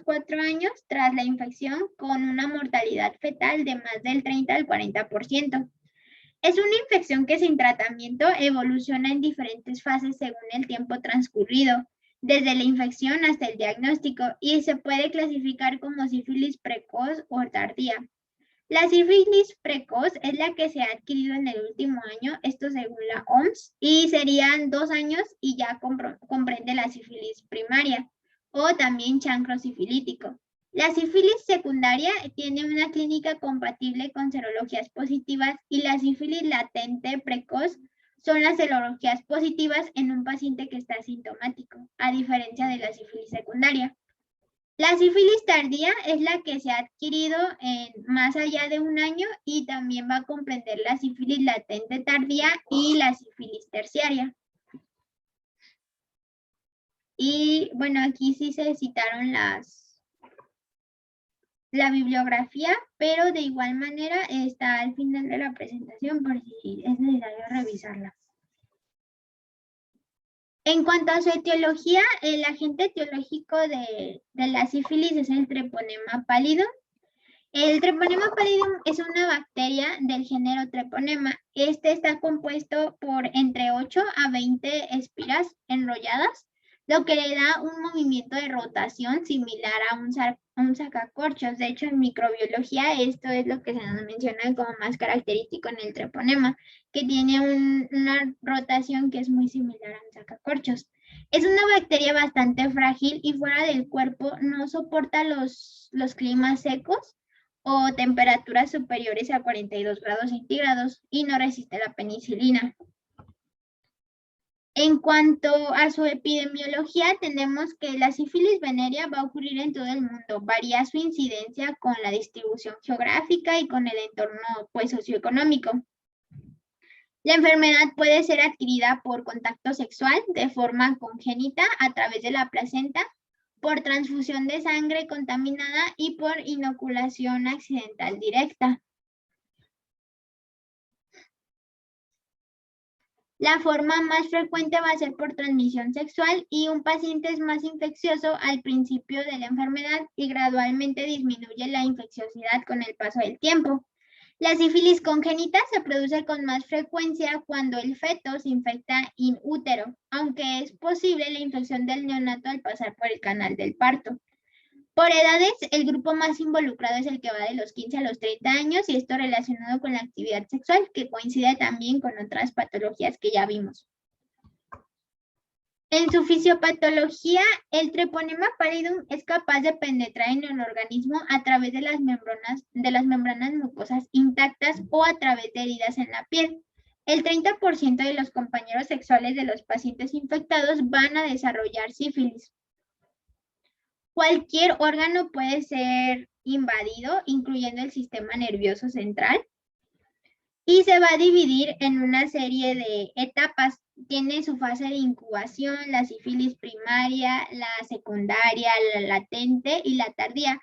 4 años tras la infección, con una mortalidad fetal de más del 30 al 40%. Es una infección que sin tratamiento evoluciona en diferentes fases según el tiempo transcurrido, desde la infección hasta el diagnóstico, y se puede clasificar como sífilis precoz o tardía. La sífilis precoz es la que se ha adquirido en el último año, esto según la OMS, y serían 2 años y ya comprende la sífilis primaria o también chancro sifilítico. La sífilis secundaria tiene una clínica compatible con serologías positivas, y la sífilis latente precoz son las serologías positivas en un paciente que está asintomático, a diferencia de la sífilis secundaria. La sífilis tardía es la que se ha adquirido en más allá de 1 año y también va a comprender la sífilis latente tardía y la sífilis terciaria. Y bueno, aquí sí se citaron la bibliografía, pero de igual manera está al final de la presentación por si es necesario revisarla. En cuanto a su etiología, el agente etiológico de la sífilis es el Treponema pallidum. El Treponema pallidum es una bacteria del género Treponema. Este está compuesto por entre 8 a 20 espiras enrolladas, lo que le da un movimiento de rotación similar a un sacacorchos. De hecho, en microbiología esto es lo que se nos menciona como más característico en el Treponema, que tiene una rotación que es muy similar a un sacacorchos. Es una bacteria bastante frágil y fuera del cuerpo no soporta los climas secos o temperaturas superiores a 42 grados centígrados y no resiste la penicilina. En cuanto a su epidemiología, tenemos que la sífilis venérea va a ocurrir en todo el mundo. Varía su incidencia con la distribución geográfica y con el entorno socioeconómico. La enfermedad puede ser adquirida por contacto sexual de forma congénita a través de la placenta, por transfusión de sangre contaminada y por inoculación accidental directa. La forma más frecuente va a ser por transmisión sexual y un paciente es más infeccioso al principio de la enfermedad y gradualmente disminuye la infecciosidad con el paso del tiempo. La sífilis congénita se produce con más frecuencia cuando el feto se infecta in útero, aunque es posible la infección del neonato al pasar por el canal del parto. Por edades, el grupo más involucrado es el que va de los 15 a los 30 años y esto relacionado con la actividad sexual, que coincide también con otras patologías que ya vimos. En su fisiopatología, el Treponema pallidum es capaz de penetrar en el organismo a través de las membranas mucosas intactas o a través de heridas en la piel. El 30% de los compañeros sexuales de los pacientes infectados van a desarrollar sífilis. Cualquier órgano puede ser invadido, incluyendo el sistema nervioso central, y se va a dividir en una serie de etapas. Tiene su fase de incubación, la sífilis primaria, la secundaria, la latente y la tardía.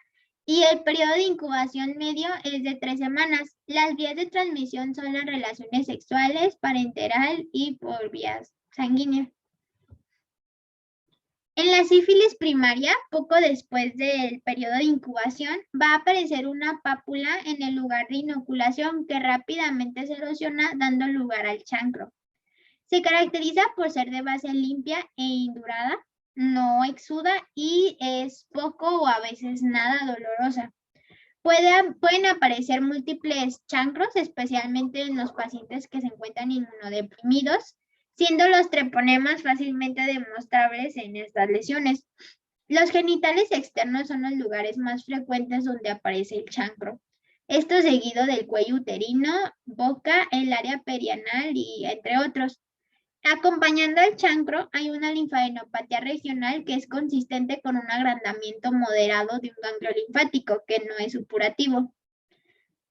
Y el periodo de incubación medio es de 3 semanas. Las vías de transmisión son las relaciones sexuales, parenteral y por vías sanguíneas. En la sífilis primaria, poco después del periodo de incubación, va a aparecer una pápula en el lugar de inoculación que rápidamente se erosiona, dando lugar al chancro. Se caracteriza por ser de base limpia e indurada no exuda y es poco o a veces nada dolorosa. Pueden aparecer múltiples chancros, especialmente en los pacientes que se encuentran inmunodeprimidos, siendo los treponemas fácilmente demostrables en estas lesiones. Los genitales externos son los lugares más frecuentes donde aparece el chancro. Esto seguido del cuello uterino, boca, el área perianal y entre otros. Acompañando al chancro hay una linfadenopatía regional que es consistente con un agrandamiento moderado de un ganglio linfático que no es supurativo.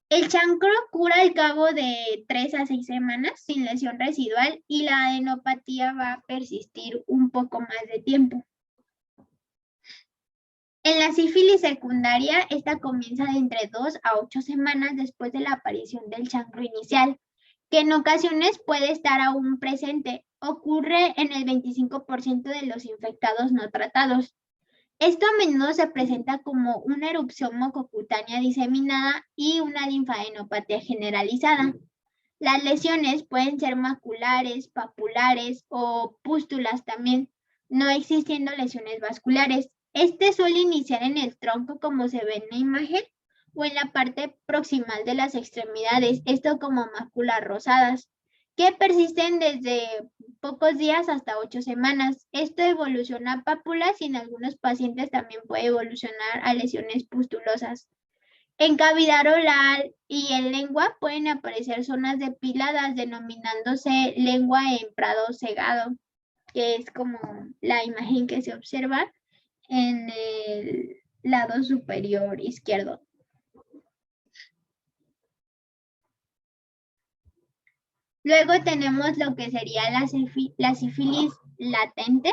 El chancro cura al cabo de 3 a 6 semanas sin lesión residual y la adenopatía va a persistir un poco más de tiempo. En la sífilis secundaria, esta comienza de entre 2 a 8 semanas después de la aparición del chancro inicial, que en ocasiones puede estar aún presente. Ocurre en el 25% de los infectados no tratados. Esto a menudo se presenta como una erupción mucocutánea diseminada y una linfadenopatía generalizada. Las lesiones pueden ser maculares, papulares o pústulas también, no existiendo lesiones vasculares. Este suele iniciar en el tronco como se ve en la imagen o en la parte proximal de las extremidades, esto como máculas rosadas, que persisten desde pocos días hasta 8 semanas. Esto evoluciona a pápulas y en algunos pacientes también puede evolucionar a lesiones pustulosas. En cavidad oral y en lengua pueden aparecer zonas depiladas denominándose lengua en prado cegado, que es como la imagen que se observa en el lado superior izquierdo. Luego tenemos lo que sería la sífilis latente,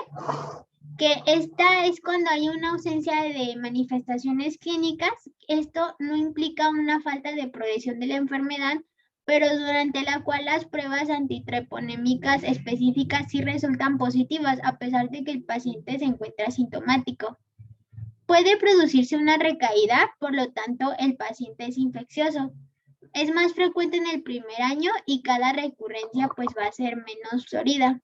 que esta es cuando hay una ausencia de manifestaciones clínicas. Esto no implica una falta de progresión de la enfermedad, pero durante la cual las pruebas antitreponémicas específicas sí resultan positivas, a pesar de que el paciente se encuentra asintomático. Puede producirse una recaída, por lo tanto, el paciente es infeccioso. Es más frecuente en el primer año y cada recurrencia pues va a ser menos florida.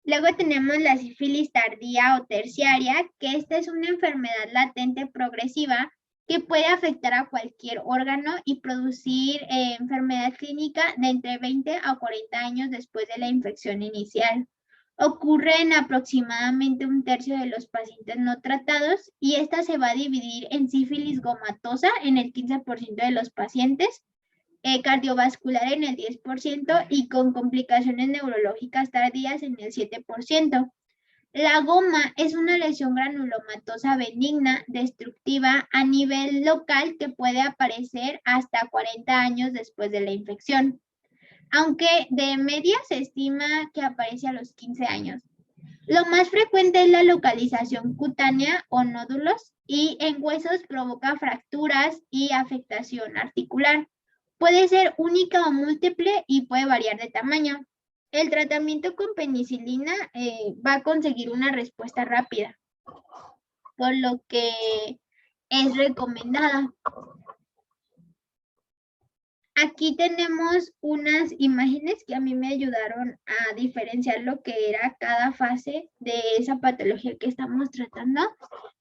Luego tenemos la sífilis tardía o terciaria, que esta es una enfermedad latente progresiva que puede afectar a cualquier órgano y producir enfermedad clínica de entre 20 a 40 años después de la infección inicial. Ocurre en aproximadamente un tercio de los pacientes no tratados y esta se va a dividir en sífilis gomatosa en el 15% de los pacientes, cardiovascular en el 10% y con complicaciones neurológicas tardías en el 7%. La goma es una lesión granulomatosa benigna, destructiva a nivel local que puede aparecer hasta 40 años después de la infección, aunque de media se estima que aparece a los 15 años. Lo más frecuente es la localización cutánea o nódulos y en huesos provoca fracturas y afectación articular. Puede ser única o múltiple y puede variar de tamaño. El tratamiento con penicilina va a conseguir una respuesta rápida, por lo que es recomendada. Aquí tenemos unas imágenes que a mí me ayudaron a diferenciar lo que era cada fase de esa patología que estamos tratando.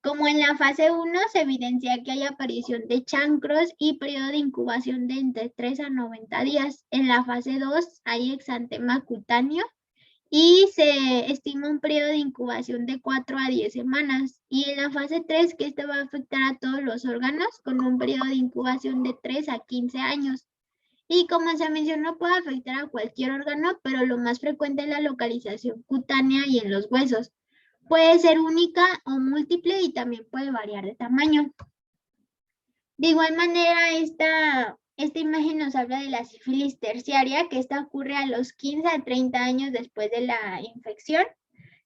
Como en la fase 1 se evidencia que hay aparición de chancros y periodo de incubación de entre 3 a 90 días. En la fase 2 hay exantema cutáneo y se estima un periodo de incubación de 4 a 10 semanas. Y en la fase 3, que esta va a afectar a todos los órganos con un periodo de incubación de 3 a 15 años. Y como se mencionó, puede afectar a cualquier órgano, pero lo más frecuente es la localización cutánea y en los huesos. Puede ser única o múltiple y también puede variar de tamaño. De igual manera, esta imagen nos habla de la sífilis terciaria, que esta ocurre a los 15 a 30 años después de la infección.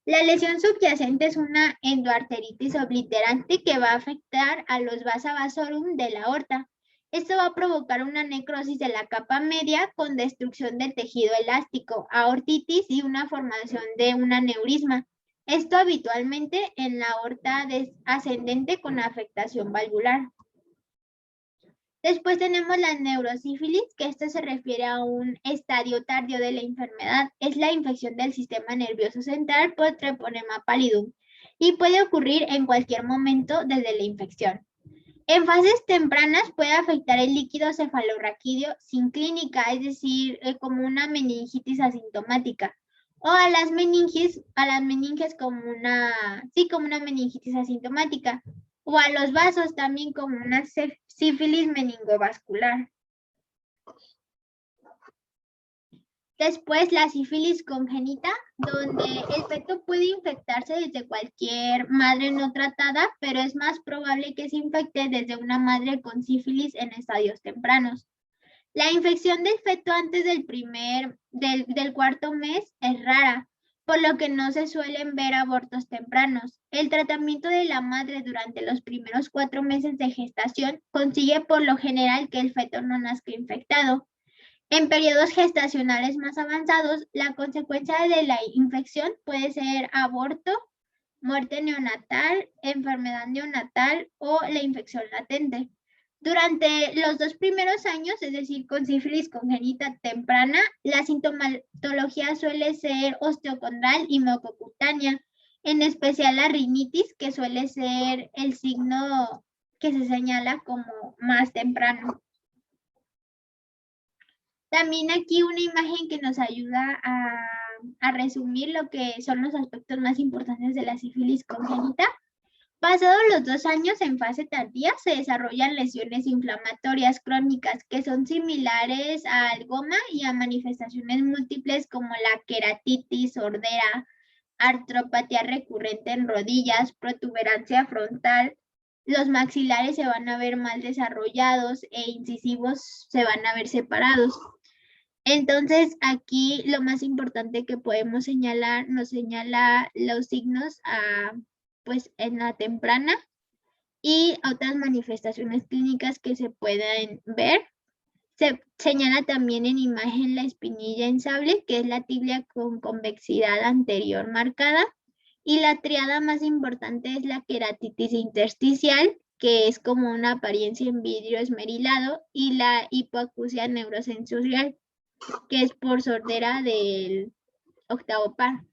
La lesión subyacente es una endoarteritis obliterante que va a afectar a los vasa vasorum de la aorta. Esto va a provocar una necrosis de la capa media con destrucción del tejido elástico, aortitis y una formación de un aneurisma. Esto habitualmente en la aorta ascendente con afectación valvular. Después tenemos la neurosífilis, que esto se refiere a un estadio tardío de la enfermedad. Es la infección del sistema nervioso central por Treponema pallidum y puede ocurrir en cualquier momento desde la infección. En fases tempranas puede afectar el líquido cefalorraquídeo sin clínica, es decir, como una meningitis asintomática, o a las meninges como como una meningitis asintomática, o a los vasos también como una sífilis meningovascular. Después la sífilis congénita, donde el feto puede infectarse desde cualquier madre no tratada, pero es más probable que se infecte desde una madre con sífilis en estadios tempranos. La infección del feto antes del cuarto mes es rara, por lo que no se suelen ver abortos tempranos. El tratamiento de la madre durante los primeros 4 meses de gestación consigue por lo general que el feto no nazca infectado. En periodos gestacionales más avanzados, la consecuencia de la infección puede ser aborto, muerte neonatal, enfermedad neonatal o la infección latente. Durante los 2 primeros años, es decir, con sífilis congénita temprana, la sintomatología suele ser osteocondral y mucocutánea, en especial la rinitis, que suele ser el signo que se señala como más temprano. También aquí una imagen que nos ayuda a resumir lo que son los aspectos más importantes de la sífilis congénita. Pasados los 2 años en fase tardía se desarrollan lesiones inflamatorias crónicas que son similares al goma y a manifestaciones múltiples como la queratitis, sordera, artropatía recurrente en rodillas, protuberancia frontal. Los maxilares se van a ver mal desarrollados e incisivos se van a ver separados. Entonces, aquí lo más importante que podemos señalar, nos señala los signos pues en la temprana y otras manifestaciones clínicas que se pueden ver. Se señala también en imagen la espinilla en sable, que es la tibia con convexidad anterior marcada. Y la triada más importante es la queratitis intersticial, que es como una apariencia en vidrio esmerilado, y la hipoacusia neurosensorial, que es por sordera del octavo par.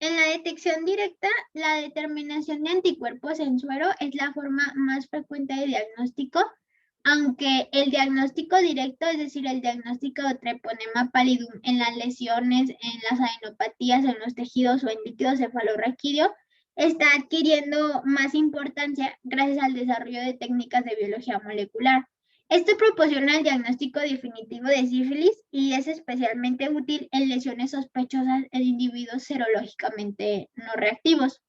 En la detección directa, la determinación de anticuerpos en suero es la forma más frecuente de diagnóstico, aunque el diagnóstico directo, es decir, el diagnóstico de Treponema pallidum en las lesiones, en las adenopatías, en los tejidos o en líquido cefalorraquídeo, está adquiriendo más importancia gracias al desarrollo de técnicas de biología molecular. Esto proporciona el diagnóstico definitivo de sífilis y es especialmente útil en lesiones sospechosas en individuos serológicamente no reactivos.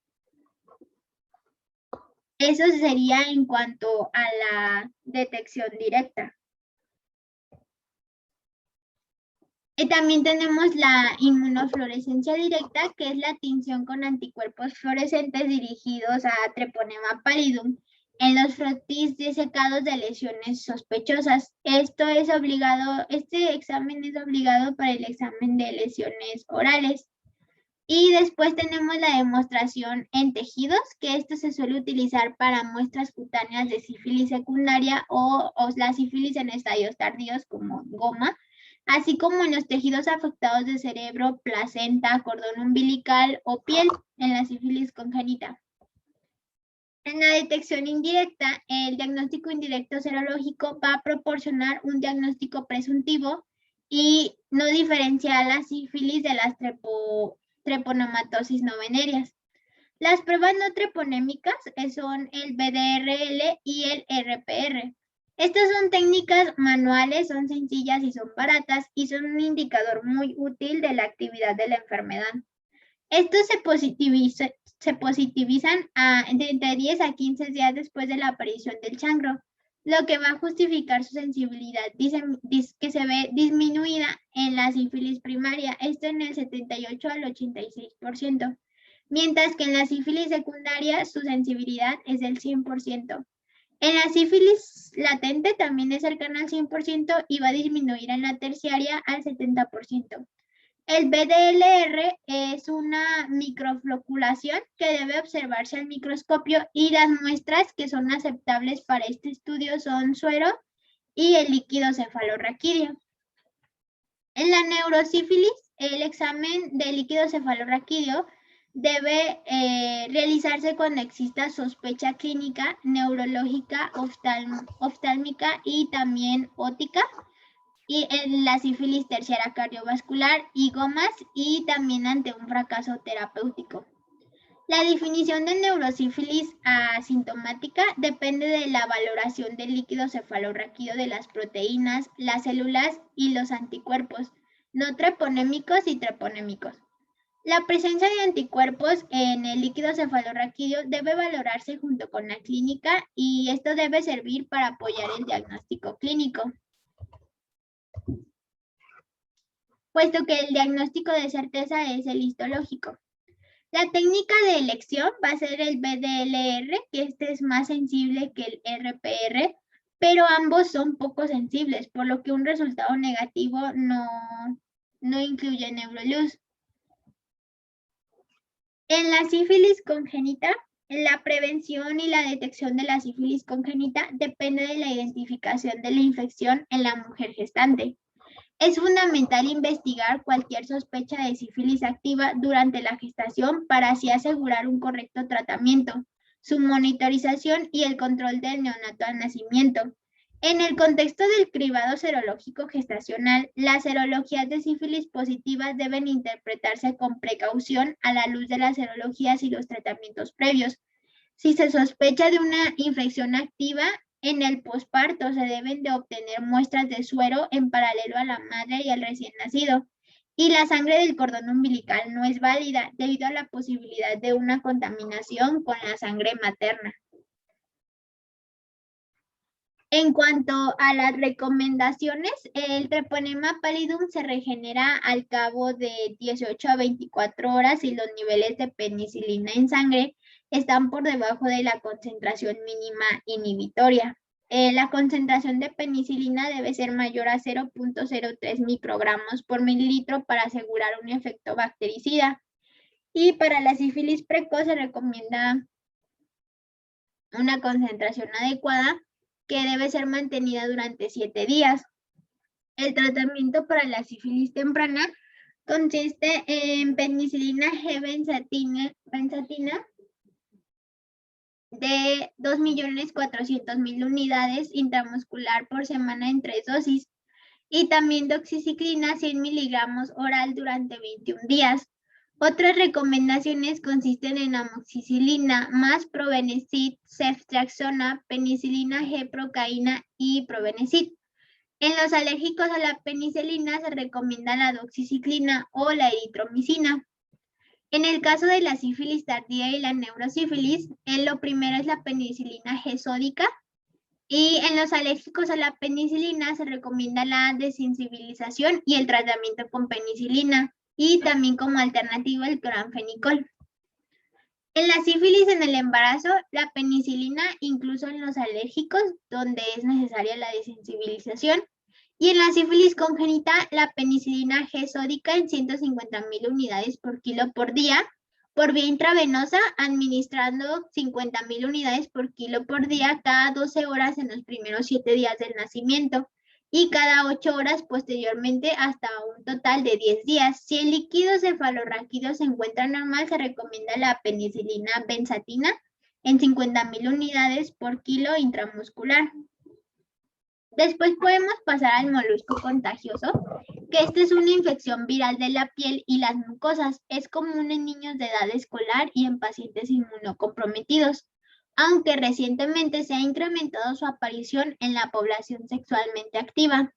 Eso sería en cuanto a la detección directa. Y también tenemos la inmunofluorescencia directa, que es la tinción con anticuerpos fluorescentes dirigidos a Treponema pallidum en los frotis disecados de lesiones sospechosas. Este examen es obligado para el examen de lesiones orales. Y después tenemos la demostración en tejidos, que esto se suele utilizar para muestras cutáneas de sífilis secundaria o la sífilis en estadios tardíos como goma, así como en los tejidos afectados de cerebro, placenta, cordón umbilical o piel en la sífilis congénita. En la detección indirecta, el diagnóstico indirecto serológico va a proporcionar un diagnóstico presuntivo y no diferenciar la sífilis de las treponematosis no venéreas. Las pruebas no treponémicas son el BDRL y el RPR. Estas son técnicas manuales, son sencillas y son baratas y son un indicador muy útil de la actividad de la enfermedad. Estos se positivizan de entre 10 a 15 días después de la aparición del chancro, lo que va a justificar su sensibilidad que se ve disminuida en la sífilis primaria, esto en el 78 al 86%, mientras que en la sífilis secundaria su sensibilidad es del 100%. En la sífilis latente también es cercana al 100% y va a disminuir en la terciaria al 70%. El BDLR es una microfloculación que debe observarse al microscopio y las muestras que son aceptables para este estudio son suero y el líquido cefalorraquídeo. En la neurosífilis, el examen de líquido cefalorraquídeo debe realizarse cuando exista sospecha clínica, neurológica, oftálmica y también ótica, y en la sífilis terciaria cardiovascular y gomas, y también ante un fracaso terapéutico. La definición de neurosífilis asintomática depende de la valoración del líquido cefalorraquídeo de las proteínas, las células y los anticuerpos, no treponémicos y treponémicos. La presencia de anticuerpos en el líquido cefalorraquídeo debe valorarse junto con la clínica y esto debe servir para apoyar el diagnóstico clínico, puesto que el diagnóstico de certeza es el histológico. La técnica de elección va a ser el BDLR, que este es más sensible que el RPR, pero ambos son poco sensibles, por lo que un resultado negativo no incluye neuroluz. En la sífilis congénita, la prevención y la detección de la sífilis congénita depende de la identificación de la infección en la mujer gestante. Es fundamental investigar cualquier sospecha de sífilis activa durante la gestación para así asegurar un correcto tratamiento, su monitorización y el control del neonato al nacimiento. En el contexto del cribado serológico gestacional, las serologías de sífilis positivas deben interpretarse con precaución a la luz de las serologías y los tratamientos previos. Si se sospecha de una infección activa, en el posparto se deben de obtener muestras de suero en paralelo a la madre y al recién nacido. Y la sangre del cordón umbilical no es válida debido a la posibilidad de una contaminación con la sangre materna. En cuanto a las recomendaciones, el treponema pallidum se regenera al cabo de 18 a 24 horas y los niveles de penicilina en sangre están por debajo de la concentración mínima inhibitoria. La concentración de penicilina debe ser mayor a 0.03 microgramos por mililitro para asegurar un efecto bactericida. Y para la sífilis precoz se recomienda una concentración adecuada que debe ser mantenida durante 7 días. El tratamiento para la sífilis temprana consiste en penicilina G-benzatina de 2.400.000 unidades intramuscular por semana en 3 dosis y también doxiciclina 100 miligramos oral durante 21 días. Otras recomendaciones consisten en amoxicilina más probenecid, ceftriaxona, penicilina G, procaína y probenecid. En los alérgicos a la penicilina se recomienda la doxiciclina o la eritromicina. En el caso de la sífilis tardía y la neurosífilis, lo primero es la penicilina G sódica, y en los alérgicos a la penicilina se recomienda la desensibilización y el tratamiento con penicilina, y también como alternativa el cloranfenicol. En la sífilis en el embarazo, la penicilina incluso en los alérgicos, donde es necesaria la desensibilización. Y en la sífilis congénita, la penicilina G sódica en 150.000 unidades por kilo por día, por vía intravenosa, administrando 50.000 unidades por kilo por día cada 12 horas en los primeros 7 días del nacimiento y cada 8 horas posteriormente hasta un total de 10 días. Si el líquido cefalorraquídeo se encuentra normal, se recomienda la penicilina benzatina en 50.000 unidades por kilo intramuscular. Después podemos pasar al molusco contagioso, que esta es una infección viral de la piel y las mucosas. Es común en niños de edad escolar y en pacientes inmunocomprometidos, aunque recientemente se ha incrementado su aparición en la población sexualmente activa.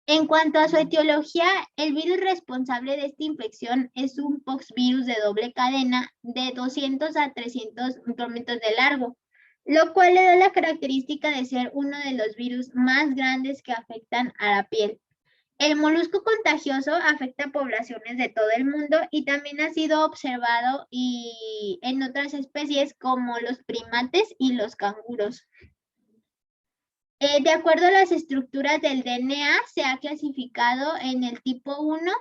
En cuanto a su etiología, el virus responsable de esta infección es un poxvirus de doble cadena de 200 a 300 micrómetros de largo, lo cual le da la característica de ser uno de los virus más grandes que afectan a la piel. El molusco contagioso afecta a poblaciones de todo el mundo y también ha sido observado en otras especies como los primates y los canguros. De acuerdo a las estructuras del DNA, se ha clasificado en el tipo 1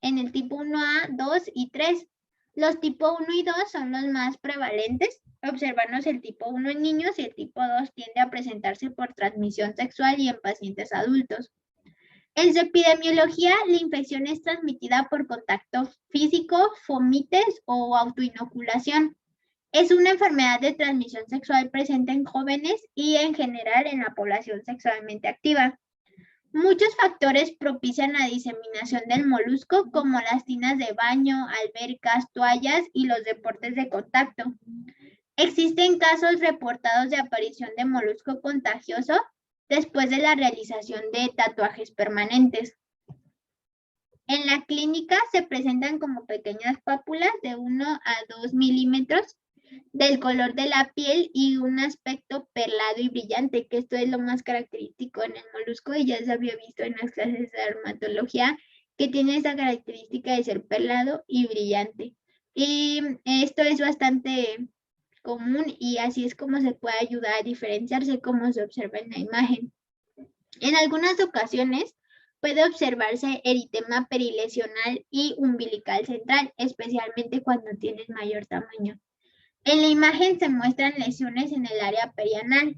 en el tipo 1A, 2 y 3. Los tipo 1 y 2 son los más prevalentes. Observarnos el tipo 1 en niños y el tipo 2 tiende a presentarse por transmisión sexual y en pacientes adultos. En su epidemiología, la infección es transmitida por contacto físico, fomites o autoinoculación. Es una enfermedad de transmisión sexual presente en jóvenes y en general en la población sexualmente activa. Muchos factores propician la diseminación del molusco, como las tinas de baño, albercas, toallas y los deportes de contacto. Existen casos reportados de aparición de molusco contagioso después de la realización de tatuajes permanentes. En la clínica se presentan como pequeñas pápulas de 1 a 2 milímetros del color de la piel y un aspecto perlado y brillante, que esto es lo más característico en el molusco y ya se había visto en las clases de dermatología, que tiene esa característica de ser perlado y brillante. Y esto es bastante común y así es como se puede ayudar a diferenciarse como se observa en la imagen. En algunas ocasiones puede observarse eritema perilesional y umbilical central, especialmente cuando tienen mayor tamaño. En la imagen se muestran lesiones en el área perianal.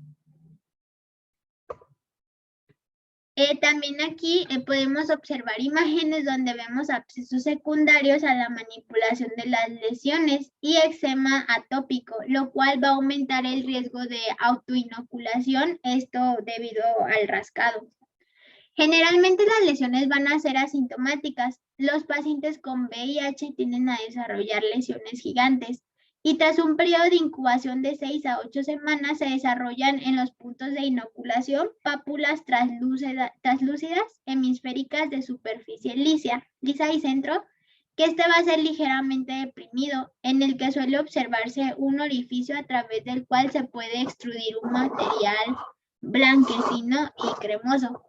También aquí podemos observar imágenes donde vemos abscesos secundarios a la manipulación de las lesiones y eczema atópico, lo cual va a aumentar el riesgo de autoinoculación, esto debido al rascado. Generalmente las lesiones van a ser asintomáticas. Los pacientes con VIH tienden a desarrollar lesiones gigantes y tras un periodo de incubación de 6 a 8 semanas se desarrollan en los puntos de inoculación pápulas translúcidas hemisféricas de superficie lisa y centro, que este va a ser ligeramente deprimido, en el que suele observarse un orificio a través del cual se puede extrudir un material blanquecino y cremoso.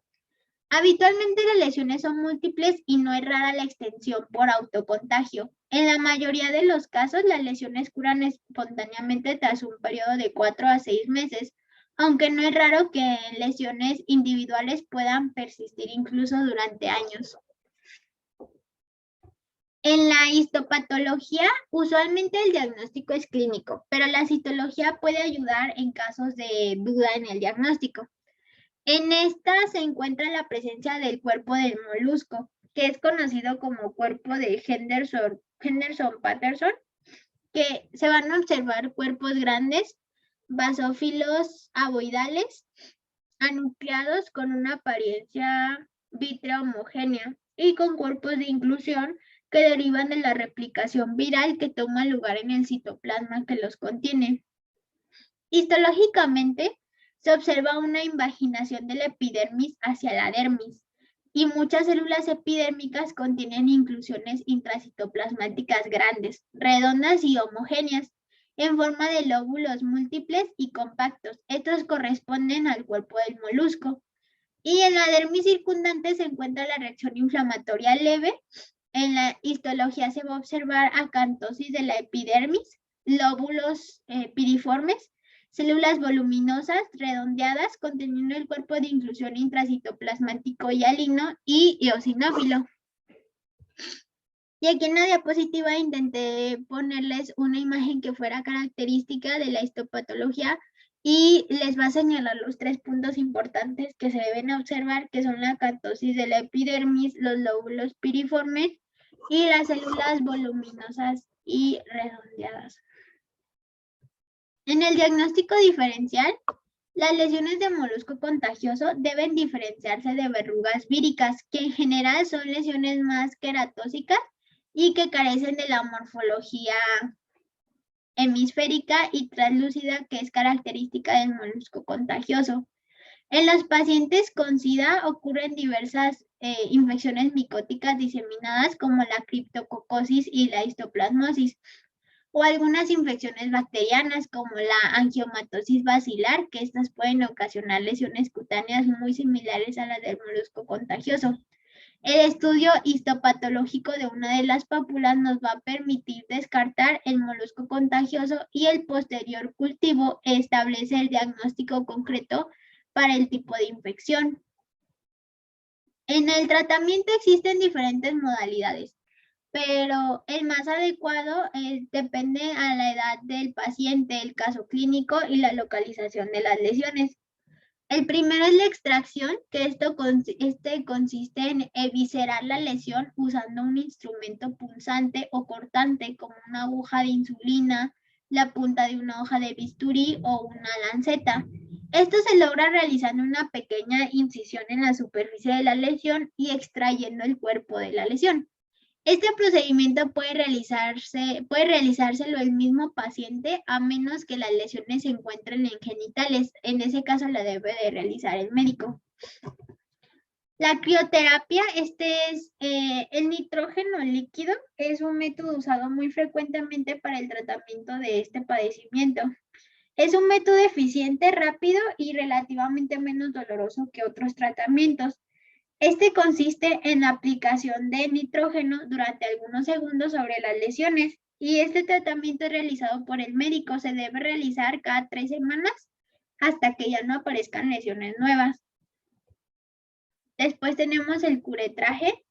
Habitualmente las lesiones son múltiples y no es rara la extensión por autocontagio. En la mayoría de los casos, las lesiones curan espontáneamente tras un periodo de 4 a 6 meses, aunque no es raro que lesiones individuales puedan persistir incluso durante años. En la histopatología, usualmente el diagnóstico es clínico, pero la citología puede ayudar en casos de duda en el diagnóstico. En esta se encuentra la presencia del cuerpo del molusco, que es conocido como cuerpo de Henderson-Patterson, que se van a observar cuerpos grandes, basófilos ovoidales, anucleados con una apariencia vítrea homogénea y con cuerpos de inclusión que derivan de la replicación viral que toma lugar en el citoplasma que los contiene. Histológicamente, se observa una invaginación de la epidermis hacia la dermis y muchas células epidérmicas contienen inclusiones intracitoplasmáticas grandes, redondas y homogéneas, en forma de lóbulos múltiples y compactos. Estos corresponden al cuerpo del molusco. Y en la dermis circundante se encuentra la reacción inflamatoria leve. En la histología se va a observar acantosis de la epidermis, lóbulos piriformes, células voluminosas, redondeadas, conteniendo el cuerpo de inclusión intracitoplasmático hialino y eosinófilo. Y aquí en la diapositiva intenté ponerles una imagen que fuera característica de la histopatología y les va a señalar los 3 puntos importantes que se deben observar, que son la acantosis de la epidermis, los lóbulos piriformes y las células voluminosas y redondeadas. En el diagnóstico diferencial, las lesiones de molusco contagioso deben diferenciarse de verrugas víricas, que en general son lesiones más queratóxicas y que carecen de la morfología hemisférica y translúcida que es característica del molusco contagioso. En los pacientes con SIDA ocurren diversas infecciones micóticas diseminadas como la criptococosis y la histoplasmosis, o algunas infecciones bacterianas como la angiomatosis bacilar, que estas pueden ocasionar lesiones cutáneas muy similares a las del molusco contagioso. El estudio histopatológico de una de las pápulas nos va a permitir descartar el molusco contagioso y el posterior cultivo establece el diagnóstico concreto para el tipo de infección. En el tratamiento existen diferentes modalidades. pero el más adecuado depende a la edad del paciente, el caso clínico y la localización de las lesiones. El primero es la extracción, que este consiste en eviscerar la lesión usando un instrumento punzante o cortante como una aguja de insulina, la punta de una hoja de bisturí o una lanceta. Esto se logra realizando una pequeña incisión en la superficie de la lesión y extrayendo el cuerpo de la lesión. Este procedimiento puede realizárselo el mismo paciente a menos que las lesiones se encuentren en genitales. En ese caso la debe de realizar el médico. La crioterapia, el nitrógeno líquido, es un método usado muy frecuentemente para el tratamiento de este padecimiento. Es un método eficiente, rápido y relativamente menos doloroso que otros tratamientos. Este consiste en la aplicación de nitrógeno durante algunos segundos sobre las lesiones y este tratamiento es realizado por el médico. Se debe realizar cada 3 semanas hasta que ya no aparezcan lesiones nuevas. Después tenemos el curetraje,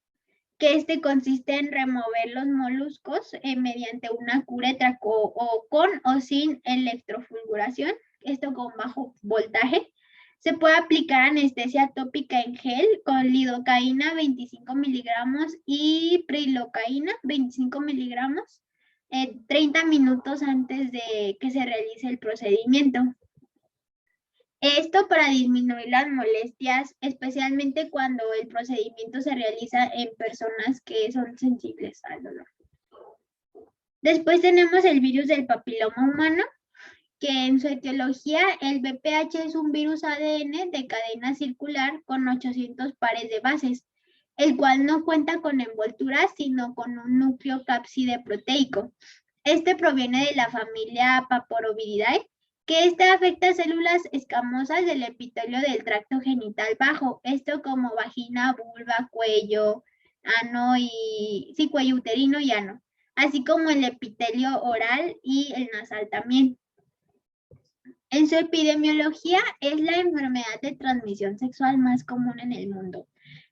que consiste en remover los moluscos mediante una curetra con o sin electrofulguración, esto con bajo voltaje. Se puede aplicar anestesia tópica en gel con lidocaína 25 miligramos y prilocaína 25 miligramos 30 minutos antes de que se realice el procedimiento. Esto para disminuir las molestias, especialmente cuando el procedimiento se realiza en personas que son sensibles al dolor. Después tenemos el virus del papiloma humano, que en su etiología el VPH es un virus ADN de cadena circular con 800 pares de bases, el cual no cuenta con envoltura, sino con un núcleo cápside proteico. Este proviene de la familia Paporoviridae, que afecta células escamosas del epitelio del tracto genital bajo, esto como vagina, vulva, cuello, ano cuello uterino y ano, así como el epitelio oral y el nasal también. En su epidemiología es la enfermedad de transmisión sexual más común en el mundo.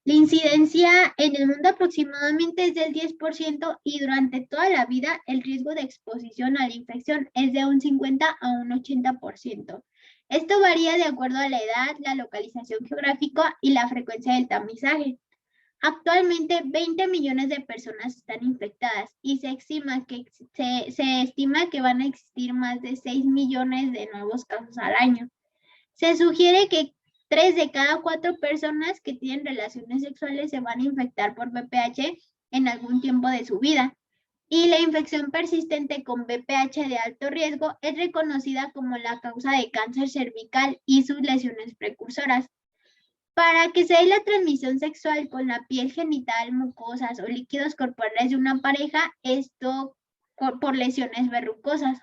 La incidencia en el mundo aproximadamente es del 10% y durante toda la vida el riesgo de exposición a la infección es de un 50 a un 80%. Esto varía de acuerdo a la edad, la localización geográfica y la frecuencia del tamizaje. Actualmente 20 millones de personas están infectadas y se estima que van a existir más de 6 millones de nuevos casos al año. Se sugiere que 3 de cada 4 personas que tienen relaciones sexuales se van a infectar por VPH en algún tiempo de su vida. Y la infección persistente con VPH de alto riesgo es reconocida como la causa de cáncer cervical y sus lesiones precursoras. Para que se dé la transmisión sexual con la piel genital, mucosas o líquidos corporales de una pareja, esto por lesiones verrucosas.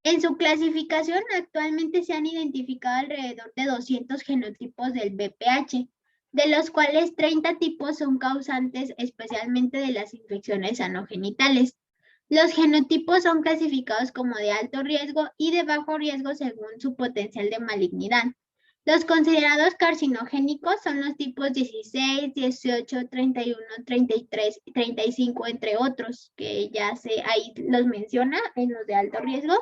En su clasificación, actualmente se han identificado alrededor de 200 genotipos del VPH, de los cuales 30 tipos son causantes especialmente de las infecciones anogenitales. Los genotipos son clasificados como de alto riesgo y de bajo riesgo según su potencial de malignidad. Los considerados carcinogénicos son los tipos 16, 18, 31, 33, 35, entre otros, que ahí los menciona en los de alto riesgo.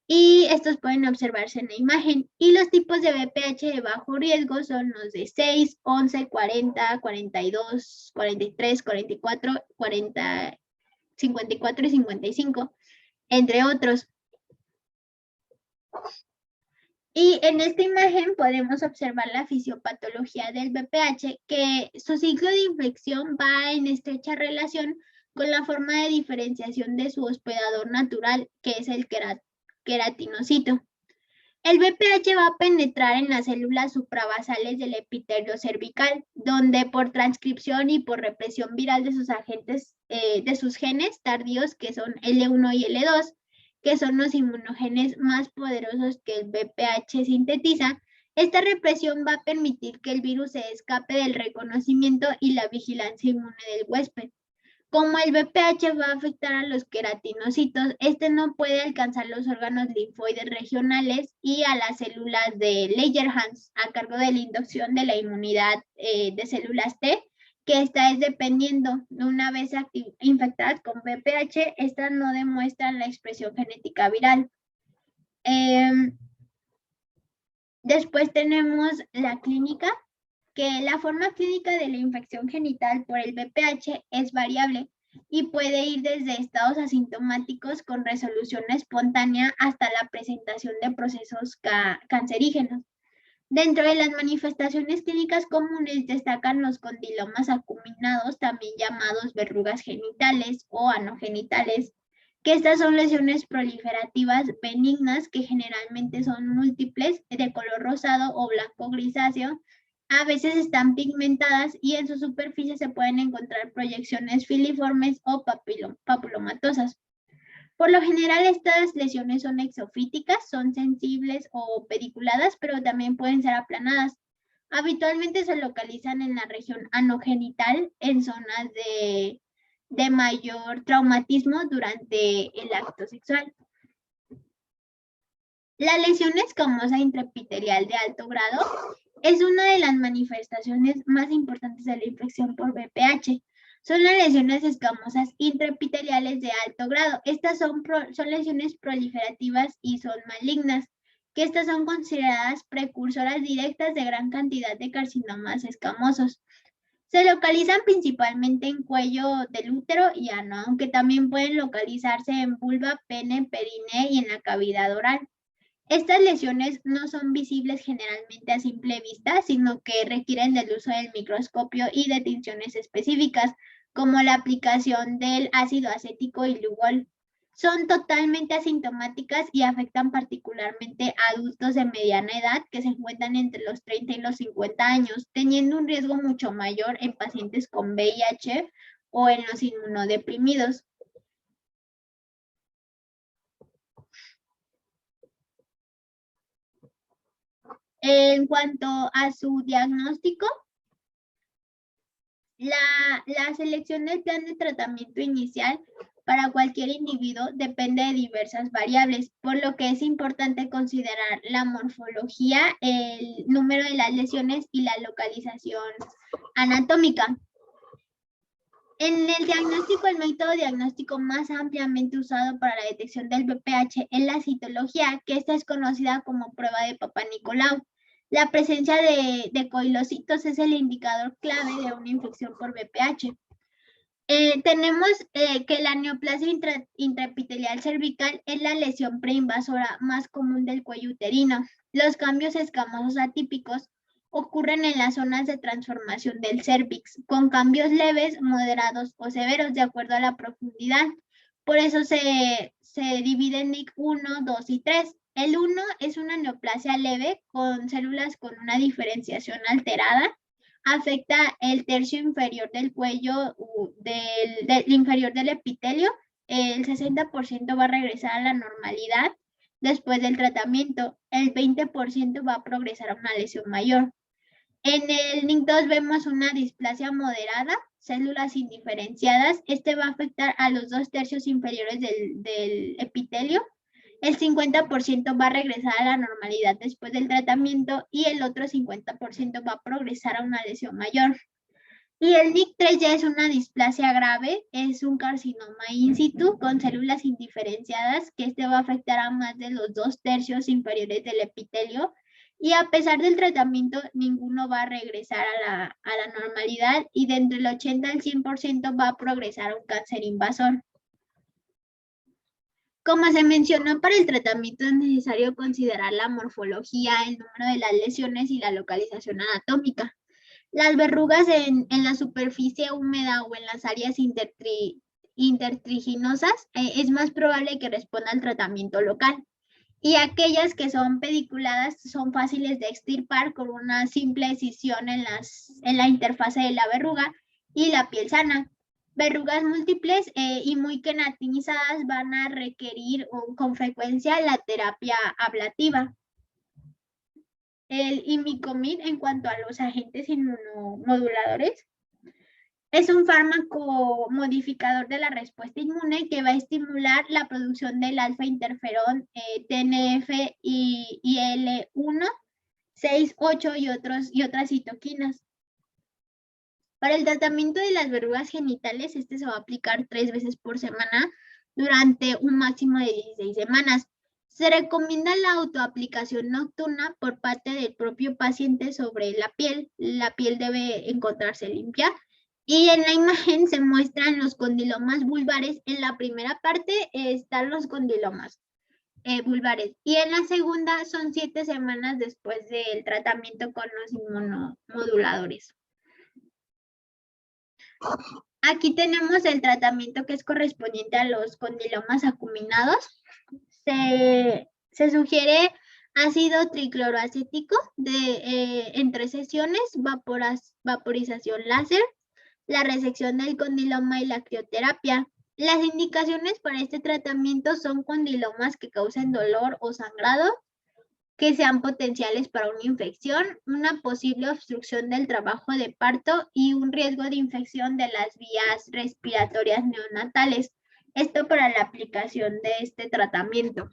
Y estos pueden observarse en la imagen. Y los tipos de VPH de bajo riesgo son los de 6, 11, 40, 42, 43, 44, 40, 54 y 55, entre otros. Y en esta imagen podemos observar la fisiopatología del VPH, que su ciclo de infección va en estrecha relación con la forma de diferenciación de su hospedador natural, que es el queratinocito. El VPH va a penetrar en las células suprabasales del epitelio cervical, donde por transcripción y por represión viral de sus agentes, de sus genes tardíos, que son L1 y L2, que son los inmunogenes más poderosos que el VPH sintetiza, esta represión va a permitir que el virus se escape del reconocimiento y la vigilancia inmune del huésped. Como el VPH va a afectar a los queratinocitos, no puede alcanzar los órganos linfoides regionales y a las células de Langerhans a cargo de la inducción de la inmunidad de células T, que esta es dependiendo de una vez infectadas con VPH, estas no demuestran la expresión genética viral. Después tenemos la clínica, que la forma clínica de la infección genital por el VPH es variable y puede ir desde estados asintomáticos con resolución espontánea hasta la presentación de procesos cancerígenos. Dentro de las manifestaciones clínicas comunes destacan los condilomas acuminados, también llamados verrugas genitales o anogenitales, que estas son lesiones proliferativas benignas que generalmente son múltiples, de color rosado o blanco grisáceo. A veces están pigmentadas y en su superficie se pueden encontrar proyecciones filiformes o papulomatosas. Por lo general, estas lesiones son exofíticas, son sensibles o pediculadas, pero también pueden ser aplanadas. Habitualmente se localizan en la región anogenital, en zonas de mayor traumatismo durante el acto sexual. La lesión escamosa intraepitelial de alto grado es una de las manifestaciones más importantes de la infección por VPH. Son las lesiones escamosas intraepiteliales de alto grado. Estas son lesiones proliferativas y son malignas, que estas son consideradas precursoras directas de gran cantidad de carcinomas escamosos. Se localizan principalmente en cuello del útero y ano, aunque también pueden localizarse en vulva, pene, periné y en la cavidad oral. Estas lesiones no son visibles generalmente a simple vista, sino que requieren del uso del microscopio y de tinciones específicas, como la aplicación del ácido acético y Lugol. Son totalmente asintomáticas y afectan particularmente a adultos de mediana edad que se encuentran entre los 30 y los 50 años, teniendo un riesgo mucho mayor en pacientes con VIH o en los inmunodeprimidos. En cuanto a su diagnóstico, la selección del plan de tratamiento inicial para cualquier individuo depende de diversas variables, por lo que es importante considerar la morfología, el número de las lesiones y la localización anatómica. En el diagnóstico, el método diagnóstico más ampliamente usado para la detección del VPH es la citología, que esta es conocida como prueba de Papá Nicolau. La presencia de coilocitos es el indicador clave de una infección por VPH. Tenemos que la neoplasia intraepitelial cervical es la lesión preinvasora más común del cuello uterino. Los cambios escamosos atípicos ocurren en las zonas de transformación del cérvix, con cambios leves, moderados o severos de acuerdo a la profundidad. Por eso se divide en NIC 1, 2 y 3. El 1 es una neoplasia leve con células con una diferenciación alterada. Afecta el tercio inferior del cuello, del inferior del epitelio. El 60% va a regresar a la normalidad después del tratamiento. El 20% va a progresar a una lesión mayor. En el NIC2 vemos una displasia moderada, células indiferenciadas. Este va a afectar a los 2/3 inferiores del epitelio. El 50% va a regresar a la normalidad después del tratamiento y el otro 50% va a progresar a una lesión mayor. Y el NIC3 ya es una displasia grave, es un carcinoma in situ con células indiferenciadas, que este va a afectar a más de los 2/3 inferiores del epitelio. Y a pesar del tratamiento, ninguno va a regresar a la normalidad y de entre el 80 al 100% va a progresar a un cáncer invasor. Como se mencionó, para el tratamiento es necesario considerar la morfología, el número de las lesiones y la localización anatómica. Las verrugas en la superficie húmeda o en las áreas intertriginosas es más probable que responda al tratamiento local. Y aquellas que son pediculadas son fáciles de extirpar con una simple escisión en la interfase de la verruga y la piel sana. Verrugas múltiples y muy queratinizadas van a requerir con frecuencia la terapia ablativa. El imicomib, en cuanto a los agentes inmunomoduladores, es un fármaco modificador de la respuesta inmune que va a estimular la producción del alfa-interferón TNF y IL-1, 6, 8 y otras citoquinas. Para el tratamiento de las verrugas genitales, este se va a aplicar 3 veces por semana durante un máximo de 16 semanas. Se recomienda la autoaplicación nocturna por parte del propio paciente sobre la piel. La piel debe encontrarse limpia. Y en la imagen se muestran los condilomas vulvares. En la primera parte están los condilomas vulvares. Y en la segunda son 7 semanas después del tratamiento con los inmunomoduladores. Aquí tenemos el tratamiento que es correspondiente a los condilomas acuminados. Se sugiere ácido tricloroacético en 3 sesiones, vaporización láser, la resección del condiloma y la crioterapia. Las indicaciones para este tratamiento son condilomas que causen dolor o sangrado, que sean potenciales para una infección, una posible obstrucción del trabajo de parto y un riesgo de infección de las vías respiratorias neonatales. Esto para la aplicación de este tratamiento.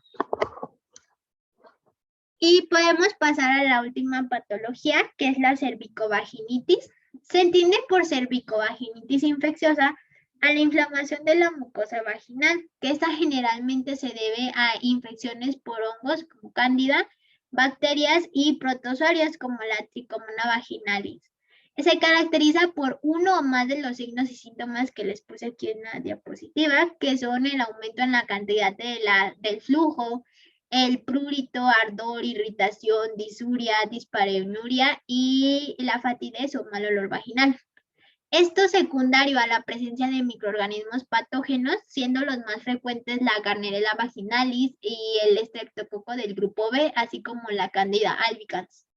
Y podemos pasar a la última patología, que es la cervicovaginitis. Se entiende por cervicovaginitis infecciosa a la inflamación de la mucosa vaginal, que esta generalmente se debe a infecciones por hongos como cándida, bacterias y protozoarios como la Trichomona vaginalis. Se caracteriza por uno o más de los signos y síntomas que les puse aquí en la diapositiva, que son el aumento en la cantidad del flujo, el prurito, ardor, irritación, disuria, dispareunia y la fatidez o mal olor vaginal. Esto secundario a la presencia de microorganismos patógenos, siendo los más frecuentes la Gardnerella vaginalis y el Streptococo del grupo B, así como la Candida albicans.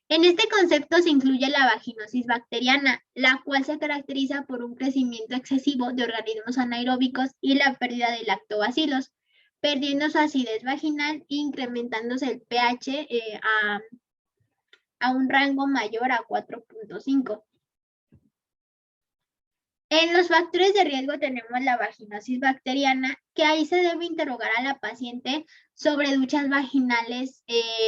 En este concepto se incluye la vaginosis bacteriana, la cual se caracteriza por un crecimiento excesivo de organismos anaeróbicos y la pérdida de lactobacilos, perdiendo su acidez vaginal e incrementándose el pH a un rango mayor a 4.5. En los factores de riesgo tenemos la vaginosis bacteriana, que ahí se debe interrogar a la paciente sobre duchas vaginales,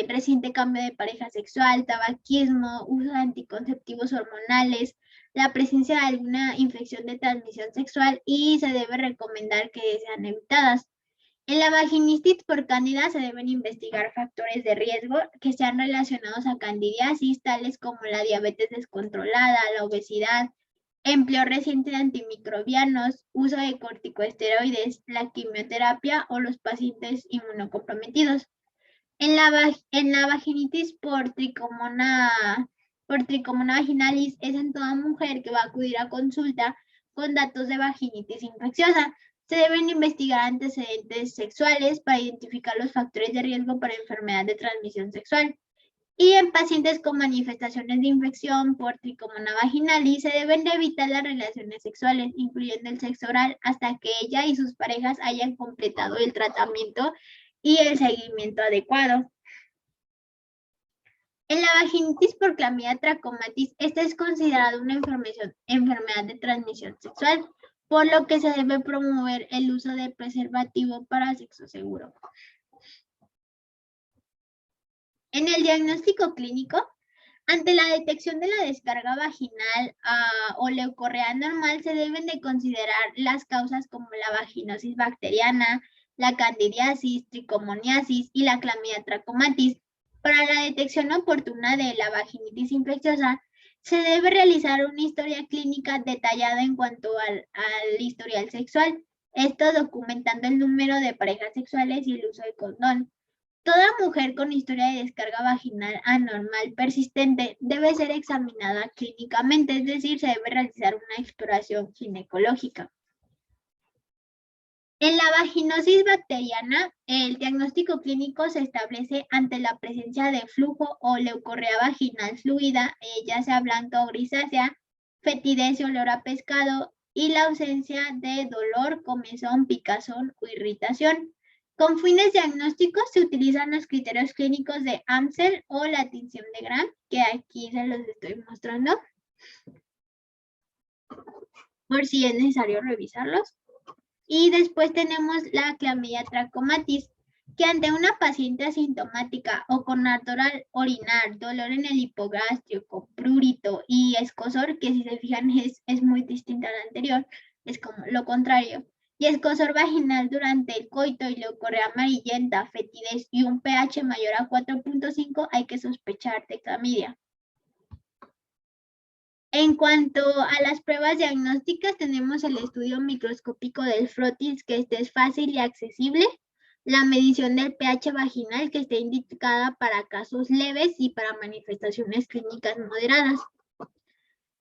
reciente cambio de pareja sexual, tabaquismo, uso de anticonceptivos hormonales, la presencia de alguna infección de transmisión sexual y se debe recomendar que sean evitadas. En la vaginitis por cándida se deben investigar factores de riesgo que sean relacionados a candidiasis, tales como la diabetes descontrolada, la obesidad, empleo reciente de antimicrobianos, uso de corticosteroides, la quimioterapia o los pacientes inmunocomprometidos. En la vaginitis por tricomona vaginalis es en toda mujer que va a acudir a consulta con datos de vaginitis infecciosa. Se deben investigar antecedentes sexuales para identificar los factores de riesgo para enfermedad de transmisión sexual. Y en pacientes con manifestaciones de infección por Trichomona vaginalis se deben de evitar las relaciones sexuales, incluyendo el sexo oral, hasta que ella y sus parejas hayan completado el tratamiento y el seguimiento adecuado. En la vaginitis por Clamidia trachomatis, esta es considerada una enfermedad de transmisión sexual, por lo que se debe promover el uso de preservativo para sexo seguro. En el diagnóstico clínico, ante la detección de la descarga vaginal o leucorrea normal, se deben de considerar las causas como la vaginosis bacteriana, la candidiasis, trichomoniasis y la Clamidia trachomatis. Para la detección oportuna de la vaginitis infecciosa, se debe realizar una historia clínica detallada en cuanto al historial sexual, esto documentando el número de parejas sexuales y el uso de condón. Toda mujer con historia de descarga vaginal anormal persistente debe ser examinada clínicamente, es decir, se debe realizar una exploración ginecológica. En la vaginosis bacteriana, el diagnóstico clínico se establece ante la presencia de flujo o leucorrea vaginal fluida, ya sea blanca o grisácea, fetidez y olor a pescado, y la ausencia de dolor, comezón, picazón o irritación. Con fines diagnósticos se utilizan los criterios clínicos de Amsel o la tinción de Gram, que aquí se los estoy mostrando, por si es necesario revisarlos. Y después tenemos la Clamidia trachomatis. que ante una paciente asintomática o con ardor al orinar, dolor en el hipogástrico, prurito y escozor, que si se fijan es muy distinta a la anterior, es como lo contrario, y escozor vaginal durante el coito y leucorrea amarillenta, fetidez y un pH mayor a 4.5, hay que sospechar de clamidia. En cuanto a las pruebas diagnósticas, tenemos el estudio microscópico del frotis, que este es fácil y accesible, la medición del pH vaginal, que está indicada para casos leves y para manifestaciones clínicas moderadas.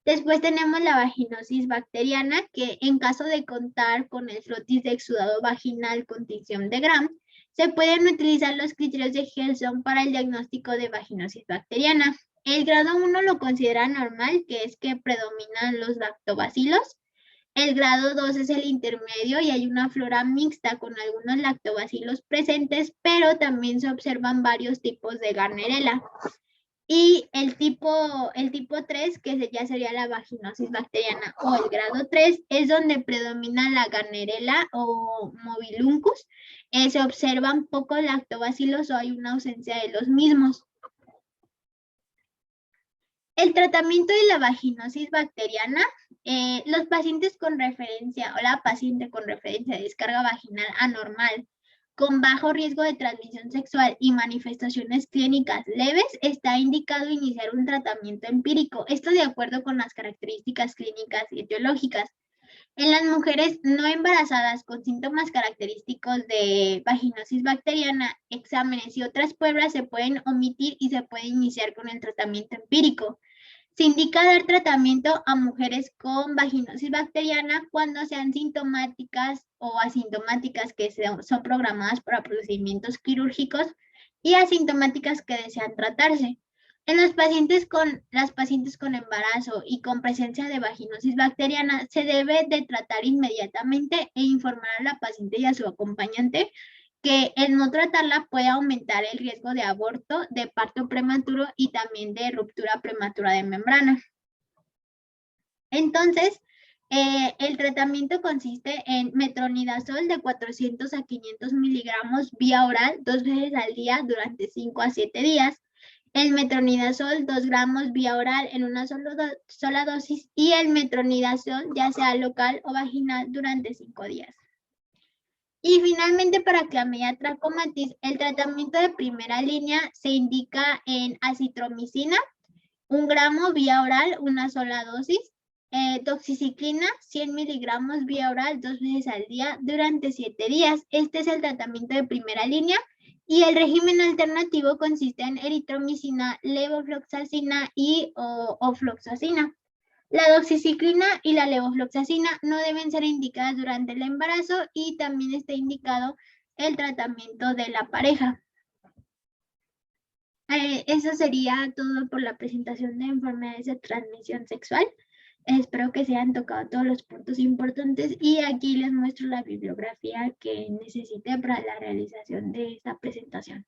Después tenemos la vaginosis bacteriana, que en caso de contar con el frotis de exudado vaginal con tinción de Gram, se pueden utilizar los criterios de Gelson para el diagnóstico de vaginosis bacteriana. El grado 1 lo considera normal, que es que predominan los lactobacilos. El grado 2 es el intermedio y hay una flora mixta con algunos lactobacilos presentes, pero también se observan varios tipos de Gardnerella. Y el tipo 3, que ya sería la vaginosis bacteriana o el grado 3, es donde predomina la Gardnerella o Mobiluncus. Se observan pocos lactobacilos o hay una ausencia de los mismos. El tratamiento de la vaginosis bacteriana, los pacientes con referencia o la paciente con referencia de descarga vaginal anormal con bajo riesgo de transmisión sexual y manifestaciones clínicas leves, está indicado iniciar un tratamiento empírico. Esto de acuerdo con las características clínicas y etiológicas. En las mujeres no embarazadas con síntomas característicos de vaginosis bacteriana, exámenes y otras pruebas se pueden omitir y se puede iniciar con el tratamiento empírico. Se indica dar tratamiento a mujeres con vaginosis bacteriana cuando sean sintomáticas o asintomáticas que son programadas para procedimientos quirúrgicos y asintomáticas que desean tratarse. En las pacientes con embarazo y con presencia de vaginosis bacteriana se debe de tratar inmediatamente e informar a la paciente y a su acompañante que el no tratarla puede aumentar el riesgo de aborto, de parto prematuro y también de ruptura prematura de membrana. Entonces, el tratamiento consiste en metronidazol de 400 a 500 miligramos vía oral 2 veces al día durante 5 a 7 días. El metronidazol 2 gramos vía oral en una sola dosis y el metronidazol ya sea local o vaginal durante 5 días. Y finalmente, para clamidia trachomatis, el tratamiento de primera línea se indica en acitromicina, 1 gramo vía oral, una sola dosis, doxiciclina, 100 miligramos vía oral 2 veces al día durante 7 días. Este es el tratamiento de primera línea y el régimen alternativo consiste en eritromicina, levofloxacina y ofloxacina. La doxiciclina y la levofloxacina no deben ser indicadas durante el embarazo y también está indicado el tratamiento de la pareja. Eso sería todo por la presentación de enfermedades de transmisión sexual. Espero que se hayan tocado todos los puntos importantes y aquí les muestro la bibliografía que necesité para la realización de esta presentación.